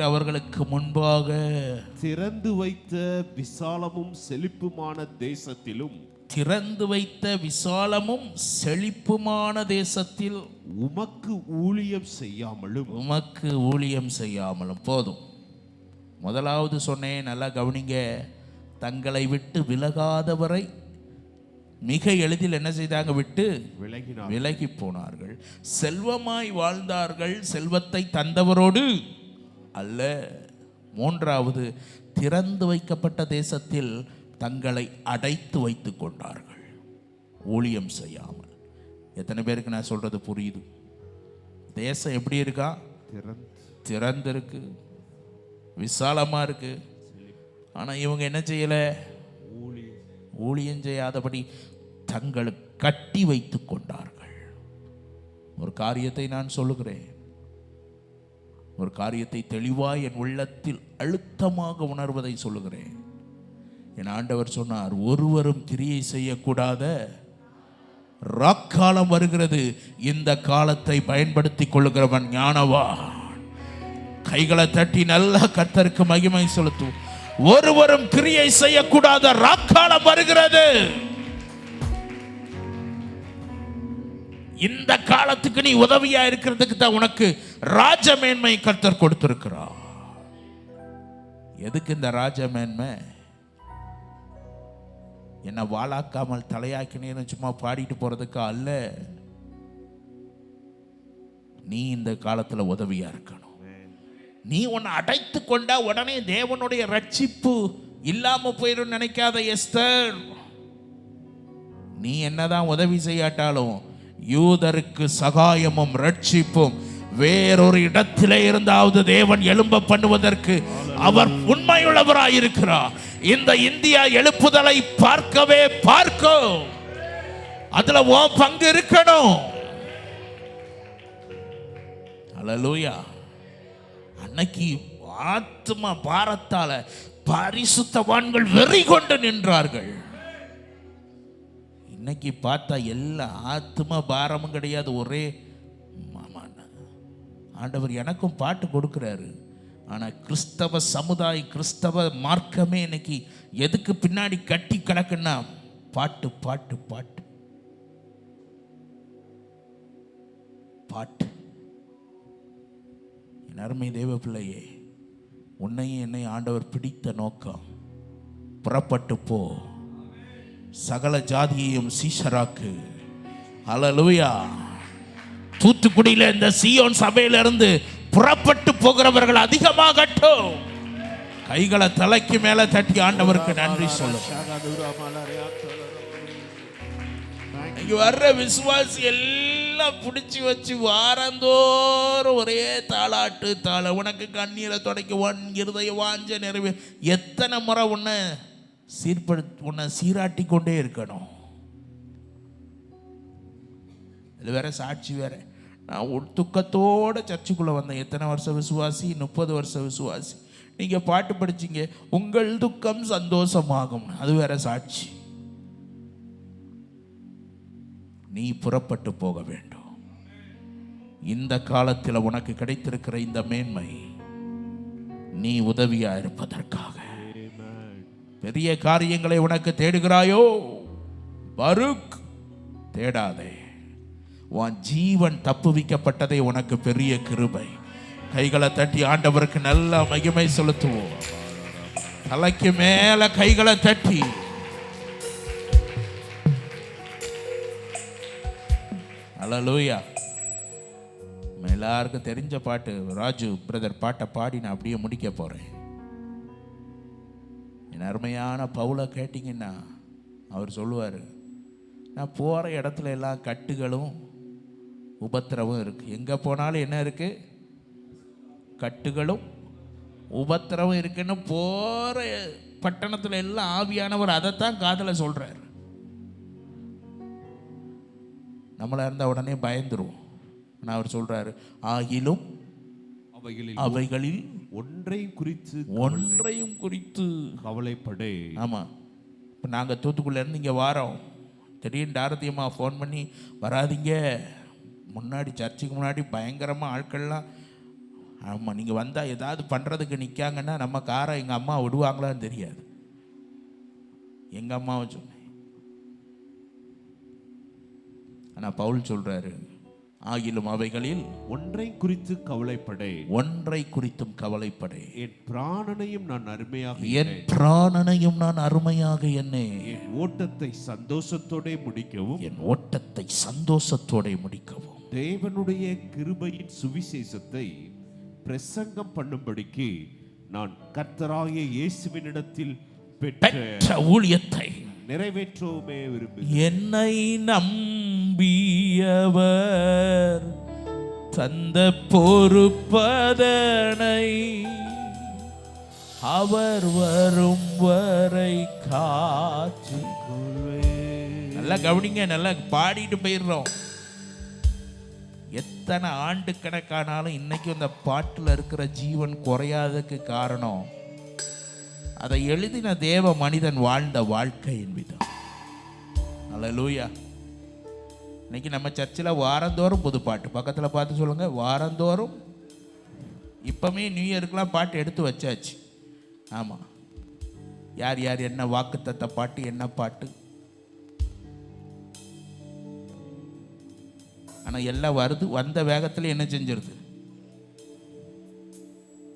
அவர்களுக்கு முன்பாக திறந்து வைத்த விசாலமும் செழிப்புமான தேசத்தில் உமக்கு ஊழியம் செய்யாமலும். போதும். முதலாவது சொன்னேன், நல்லா கவனிங்க. தங்களை விட்டு விலகாதவரை மிக எளிதில் என்ன செய்தாங்க? விட்டு விலகி போனார்கள். செல்வமாய் வாழ்ந்தார்கள், செல்வத்தை தந்தவரோடு அல்ல. மூன்றாவது, திறந்து வைக்கப்பட்ட தேசத்தில் தங்களை அடைத்து வைத்துக் கொண்டார்கள், ஊழியம் செய்யாமல். எத்தனை பேருக்கு நான் சொல்றது புரியுது? தேசம் எப்படி இருக்கா? திறந்து இருக்கு, விசாலமா இருக்கு. ஆனா இவங்க என்ன செய்யல? ஊழியம் செய்யாதபடி தங்களை கட்டி வைத்துக் கொண்டார்கள். ஒரு காரியத்தை நான் சொல்லுகிறேன், ஒரு காரியத்தை தெளிவாய் என் உள்ளத்தில் அழுத்தமாக உணர்வதை சொல்லுகிறேன். என் ஆண்டவர் சொன்னார், ஒருவரும் கிரியை செய்யக்கூடாத ராக்காலம் வருகிறது, இந்த காலத்தை பயன்படுத்திக் கொள்ளுகிறவன் ஞானவான். கைகளை தட்டி நல்லா கர்த்தருக்கு மகிமை செலுத்தும். ஒருவரும் கிரியை செய்யக்கூடாத ராக்காலம் வருகிறது. இந்த காலத்துக்கு நீ உதவியா இருக்கிறதுக்கு தான் உனக்கு ராஜமேன்மை கர்த்தர் கொடுத்திருக்கிறார். எதுக்கு இந்த ராஜமேன்மை? என்ன வாழாக்காமல் தலையாக்கினேன்னு சும்மா பாடிட்டு போறதுக்கு அல்ல. நீ இந்த காலத்துல உதவியா இருக்கணும். நீ உன்னை அடைத்து கொண்டா உடனே தேவனுடைய ரட்சிப்பு இல்லாம போயிடும் நினைக்காத எஸ்தர். நீ என்னதான் உதவி செய்யாட்டாலும் யூதருக்கு சகாயமும் ரட்சிப்பும் வேறொரு இடத்திலே இருந்தாவது தேவன் எழும்ப பண்ணுவதற்கு அவர் உண்மையுள்ளவராயிருக்கிறார். இந்த இந்தியா எழுப்புதலை பார்க்கவே பார்க்கும். அதுல உன் பங்கு இருக்கணும். அல்லேலூயா. அன்னைக்கு ஆத்ம பாரத்தால பரிசுத்தவான்கள் வெறி கொண்டு நின்றார்கள். இன்னைக்கு பார்த்தா எல்லா ஆத்ம பாரமும் கிடையாது. ஒரே ஆண்டவர் எனக்கும் பாட்டு கொடுக்கிறாரு. ஆனா கிறிஸ்தவ சமுதாயம், கிறிஸ்தவ மார்க்கமே இன்னைக்கு எதுக்கு பின்னாடி கட்டி கிடக்குன்னா பாட்டு பாட்டு பாட்டு பாட்டு. என் அருமை தேவ பிள்ளையே, உன்னையும் என்னை ஆண்டவர் பிடித்த நோக்கம், புறப்பட்டு போ, சகல ஜாதியையும் சீஷராக்கு. அல்லேலூயா. தூத்துக்குடியில இந்த சீயோன் சபையில இருந்து புறப்பட்டு போகிறவர்கள் அதிகமாகட்டும். கைகளை தலைக்கு மேல தட்டி ஆண்டவருக்கு நன்றி சொல்லுங்க. இங்க வர்ற விசுவாசி எல்லாம் பிடிச்சி வச்சு வாரந்தோறும் ஒரே தாளாட்டு தாள, உனக்கு கண்ணீரை தொடக்கி உன் இருதய வாஞ்ச நிறைவே. எத்தனை முறை உன்னை உன்னை சீராட்டி கொண்டே இருக்கணும். இது வேற சாட்சி வேற. நான் ஒரு துக்கத்தோட சர்ச்சுக்குள்ள வந்தேன். எத்தனை வருஷம் விசுவாசி? 30 வருஷம் விசுவாசி. நீங்க பாட்டு படிச்சீங்க, உங்கள் துக்கம் சந்தோஷமாகும். அது வேற சாட்சி. நீ புறப்பட்டு போக வேண்டும். இந்த காலத்தில் உனக்கு கிடைத்திருக்கிற இந்த மேன்மை நீ உதவியா இருப்பதற்காக. பெரிய காரியங்களை உனக்கு தேடுகிறாயோ? பருக் தேடாதே. உன் ஜீவன் தப்புவிக்கப்பட்டதே உனக்கு பெரிய கிருபை. கைகளை தட்டி ஆண்டவருக்கு நல்ல மகிமை செலுத்துவோம். தலைக்கு மேல கைகளை தட்டி அல்லேலூயா. எல்லாருக்கும் தெரிஞ்ச பாட்டு, ராஜு பிரதர் பாட்டை பாடி நான் அப்படியே முடிக்க போறேன். என் அருமையான பவுலை கேட்டிங்கன்னா அவர் சொல்லுவார், நான் போகிற இடத்துல எல்லாம் கட்டுகளும் உபத்திரவும் இருக்கு. எங்கே போனாலும் என்ன இருக்கு? கட்டுகளும் உபத்திரவும் இருக்குன்னு போகிற பட்டணத்தில் எல்லாம் ஆவியானவர் அதைத்தான் காதில் சொல்கிறார். நம்மளா இருந்தால் உடனே பயந்துருவோம். ஆனால் அவர் சொல்கிறாரு, ஆகிலும் அவைகளில் ஒன்றையும் குறித்து கவலைப்படே. ஆமாம். இப்போ நாங்கள் தூத்துக்குள்ளேருந்து இங்கே வாரோம். திடீர்னு டாரதியம்மா ஃபோன் பண்ணி, வராதிங்க, முன்னாடி சர்ச்சுக்கு முன்னாடி பயங்கரமாக ஆட்கள்லாம், ஆமாம் நீங்கள் வந்தால் ஏதாவது பண்ணுறதுக்கு நிற்காங்கன்னா நம்ம காரை எங்கள் அம்மா விடுவாங்களான்னு தெரியாது. எங்கள் அம்மாவை சொன்னேன். ஆனால் பவுல் சொல்கிறாரு, ஆகிலும் அவைகளில் ஒன்றை குறித்து கவலைப்படே. ஒன்றை குறித்தும் கவலைப்படே. என் பிராணனையும் நான் அருமையாக எண்ணே. என் ஓட்டத்தை சந்தோஷத்தோட முடிக்கவும் தேவனுடைய கிருபையின் சுவிசேஷத்தை பிரசங்கம் பண்ணும்படிக்கு நான் கர்த்தராகிய இயேசுவினிடத்தில் பெற்ற ஊழியத்தை நிறைவேற்றவுமே விரும்பி, என்னை நம்பியவர் தந்த பொறுப்பதனை அவர் வரும் வரை காத்து. நல்லா கவனிங்க, நல்லா பாடிட்டு போயிடுறோம். எத்தனை ஆண்டு கணக்கானாலும் இன்னைக்கும் அந்த பாட்டில் இருக்கிற ஜீவன் குறையாததுக்கு காரணம் அதை எழுதின தேவ மனிதன் வாழ்ந்த வாழ்க்கையின் விதம். அல்லேலூயா. இன்னைக்கு நம்ம சர்ச்சில் வாரந்தோறும் புது பாட்டு, பக்கத்தில் பார்த்து சொல்லுங்க, வாரந்தோறும். இப்போமே நியூ இயருக்கெலாம் பாட்டு எடுத்து வச்சாச்சு. ஆமாம், யார் யார் என்ன வாக்குத்தத்த பாட்டு, என்ன பாட்டு, ஆனால் எல்லாம் வருது, வந்த வேகத்தில் என்ன செஞ்சிருது.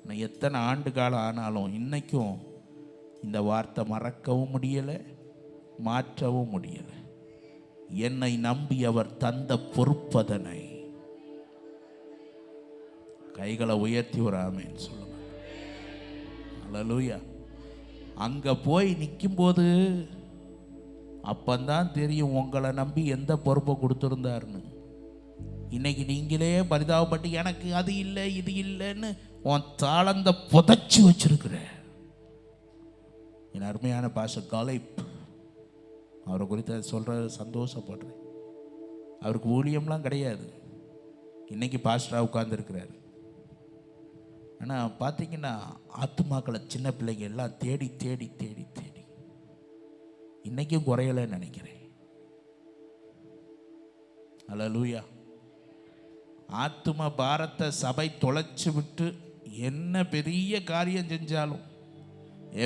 ஆனால் எத்தனை ஆண்டு காலம் ஆனாலும் இன்னைக்கும் இந்த வார்த்தை மறக்கவும் முடியலை, மாற்றவும் முடியலை. என்னை நம்பி அவர் தந்த பொறுப்பதனை. கைகளை உயர்த்தி ஒரு ஆமென் சொல்லுங்க. அல்லேலூயா. அங்கே போய் நிற்கும்போது அப்பந்தான் தெரியும் உங்களை நம்பி எந்த பொறுப்பை கொடுத்துருந்தாருன்னு. இன்னைக்கு நீங்களே பரிதாபப்பட்டு எனக்கு அது இல்லை இது இல்லைன்னு உன் தாளந்த புதைச்சி வச்சிருக்கிற என் அருமையான பாஸ்டர் காலைப், அவரை குறித்து சொல்கிற சந்தோஷப்படுறேன். அவருக்கு ஊழியம்லாம் கிடையாது, இன்னைக்கு பாஸ்டராக உட்கார்ந்துருக்கிறார். ஆனால் பார்த்தீங்கன்னா ஆத்துமாக்களை சின்ன பிள்ளைங்க எல்லாம் தேடி தேடி தேடி தேடி இன்னைக்கும் குறையலைன்னு நினைக்கிறேன். அல்லேலூயா. ஆத்தும பாரத்தை சபை தொலைச்சு விட்டு என்ன பெரிய காரியம் செஞ்சாலும்,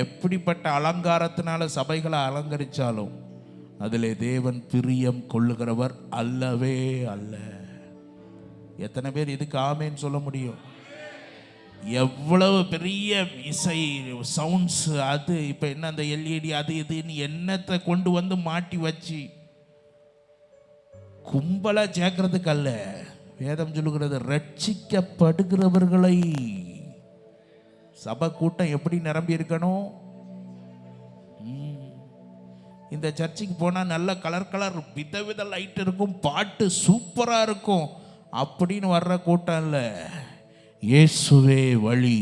எப்படிப்பட்ட அலங்காரத்தினால சபைகளை அலங்கரித்தாலும் அதில் தேவன் பிரியம் கொள்ளுகிறவர் அல்லவே அல்ல. எத்தனை பேர் இதுக்கு ஆமேன்னு சொல்ல முடியும்? எவ்வளவு பெரிய இசை சவுண்ட்ஸ், அது இப்போ என்ன அந்த எல்இடி அது இதுன்னு என்னத்தை கொண்டு வந்து மாட்டி வச்சு கும்பலாக சேர்க்கறதுக்கு அல்ல. வேதம் சொல்லுகிறது ரட்சிக்கப்படுகிறவர்களை. சபை கூட்டம் எப்படி நிரம்பி இருக்கணும்? இந்த சர்ச்சுக்கு போனால் நல்ல கலர் கலர் விதவித லைட் இருக்கும், பாட்டு சூப்பராக இருக்கும் அப்படின்னு வர்ற கூட்டம் இல்லை. இயேசுவே வழி,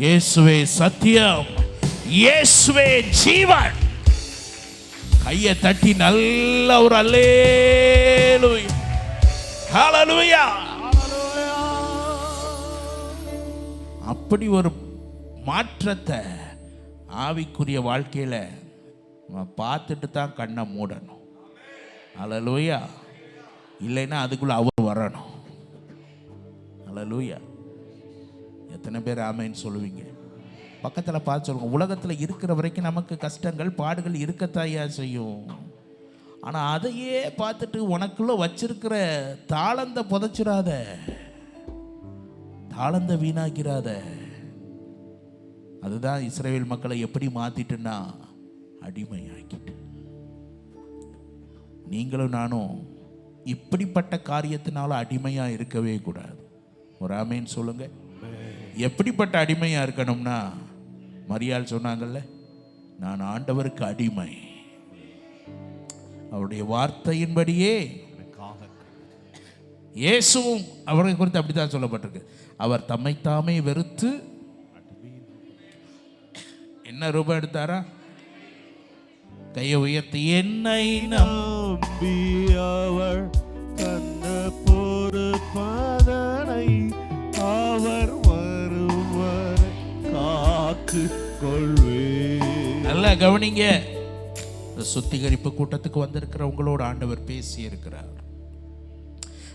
இயேசுவே சத்தியம், இயேசுவே ஜீவன். கையை தட்டி நல்ல ஒரு அல்லேலூயா, ஹல்லேலூயா. அப்படி ஒரு மாற்றத்தை ஆவிக்குரிய வாழ்க்கையில் பார்த்துட்டு தான் கண்ணை மூடணும். ஹல்லேலூயா. இல்லைன்னா அதுக்குள்ள அவர் வரணும். ஹல்லேலூயா. எத்தனை பேர் ஆமென் சொல்லுவீங்க? பக்கத்தில் பார்த்து சொல்லுங்க. உலகத்தில் இருக்கிற வரைக்கும் நமக்கு கஷ்டங்கள் பாடுகள் இருக்கத்தாயா செய்யும். ஆனால் அதையே பார்த்துட்டு உனக்குள்ள வச்சிருக்கிற தாளந்த புதைச்சிடாத, தாளந்த வீணாக்கிறாத. அதுதான் இஸ்ரவேல் மக்களை எப்படி மாத்திட்டுன்னா அடிமையாக்கிட்டு. நீங்களும் நானும் இப்படிப்பட்ட காரியத்தினால அடிமையா இருக்கவே கூடாது. ஒரு ஆமேன்னு சொல்லுங்க. எப்படிப்பட்ட அடிமையா இருக்கணும்னா, மரியாள் சொன்னாங்கல்ல, நான் ஆண்டவருக்கு அடிமை, அவருடைய வார்த்தையின்படியே. இயேசுவும் அவரை குறித்து அப்படித்தான் சொல்லப்பட்டிருக்கு. அவர் தம்மைத்தாமே வெறுத்து என்ன ரூபம் எடுத்தாரா? கையை உயர்த்தி என்னை நம்பி அவர் தந்த பொறுப்பதனை அவர் வருவரை காத்து கொள்வே. நல்லா கவனிங்க. சுத்திகரிப்பு கூட்டத்துக்கு வந்திருக்கிற உங்களோட ஆண்டவர் பேசி இருக்கிறார்.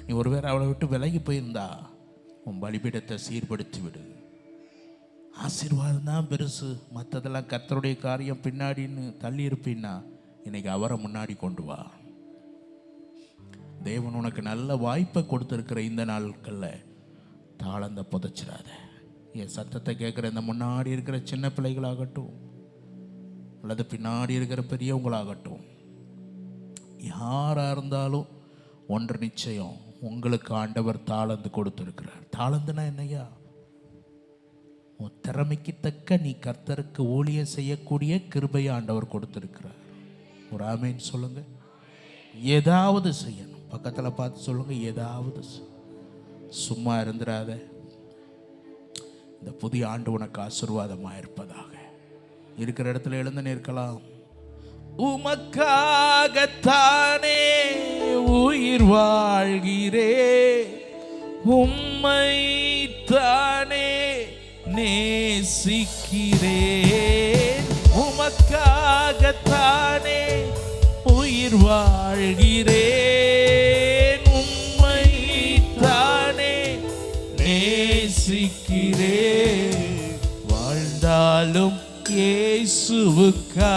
நீ ஒருவேளை அவளை விட்டு விலகி போயிருந்தா உன் பலிபீடத்தை சீர்படுத்தி விடு. ஆசீர்வாதம் தான் பெருசு, மற்றதெல்லாம் கர்த்தருடைய காரியம் பின்னாடின்னு தள்ளி இருப்பீன்னா இன்னைக்கு அவரை முன்னாடி கொண்டு வா. தேவன் உனக்கு நல்ல வாய்ப்பை கொடுத்துருக்கிற இந்த நாட்களில் தாளந்த புதைச்சிடாத. என் சத்தத்தை கேட்குற இந்த முன்னாடி இருக்கிற சின்ன பிள்ளைகளாகட்டும் அல்லது பின்னாடி இருக்கிற பெரியவங்களாகட்டும், யாராக இருந்தாலும் ஒன்று நிச்சயம், உங்களுக்கு ஆண்டவர் தாளந்து கொடுத்துருக்கிறார். தாளந்துனா என்னையா? உன் திறமைக்கு தக்க நீ கர்த்தருக்கு ஊழியம் செய்யக்கூடிய கிருபையை ஆண்டவர் கொடுத்துருக்கிறார். ஒரு ஆமேன்னு சொல்லுங்க. ஏதாவது செய்யணும். பக்கத்தில் பார்த்து சொல்லுங்க, ஏதாவது. சும்மா இருந்துடாத. இந்த புதிய ஆண்டு உனக்கு ஆசீர்வாதமாக இருப்பதாக. இருக்கிற இடத்துல எழுந்து நிற்கலாம். உமக்காகத்தானே உயிர் வாழ்கிறே, உம்மை தானே நேசிக்கிறேன். உமக்காகத்தானே உயிர் வாழ்கிறேன், உம்மை தானே நேசிக்கிறேன். வாழ்ந்தாலும் இயேசுவுக்காய்,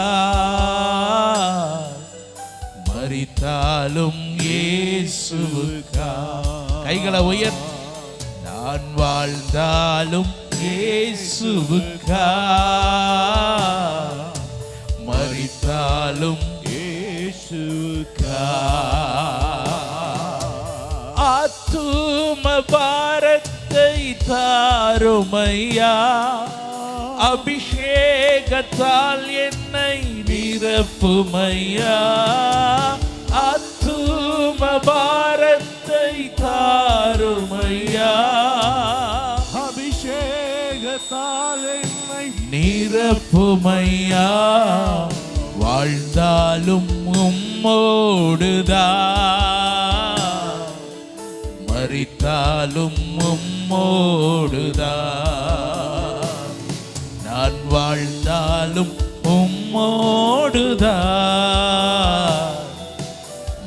மரித்தாலும் இயேசுவுக்காய். கைகளை உயர். நான் வாழ்ந்தாலும் இயேசுவுக்காய், மரித்தாலும் இயேசுவுக்காய். ஆத்தும பாரத்தை தாருமையா, அபிஷேகத்தால் என்னை நிரப்புமையா. ஆத்தும பாரத்தை தாருமையா, அபிஷேகத்தால் என்னை நிரப்புமையா. வாழ்ந்தாலும் உம்மோடுதான், மரித்தாலும் உம்மோடுதான். நான் வாழ்ந்தாலும் உம்மோடுதான்,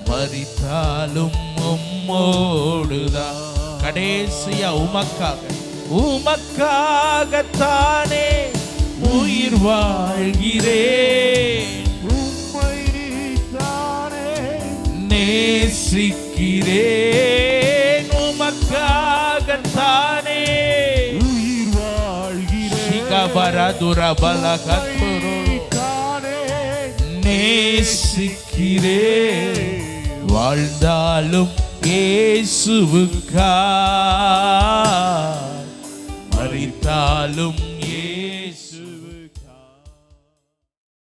மரித்தாலும் உம்மோடுதான். கடைசியா உமக்காக, உமக்காகத்தானே உயிர் வாழ்கிறேன், உம்மை தானே நேசிக்கிறேன். உமக்காகத்தானே உயிர் வாழ்கிறேன், சிகபரதுரபலகத்துரு தானே நேசிக்கிறேன். வாழ்ந்தாலும் இயேசுவுக்காய், மரித்தாலும்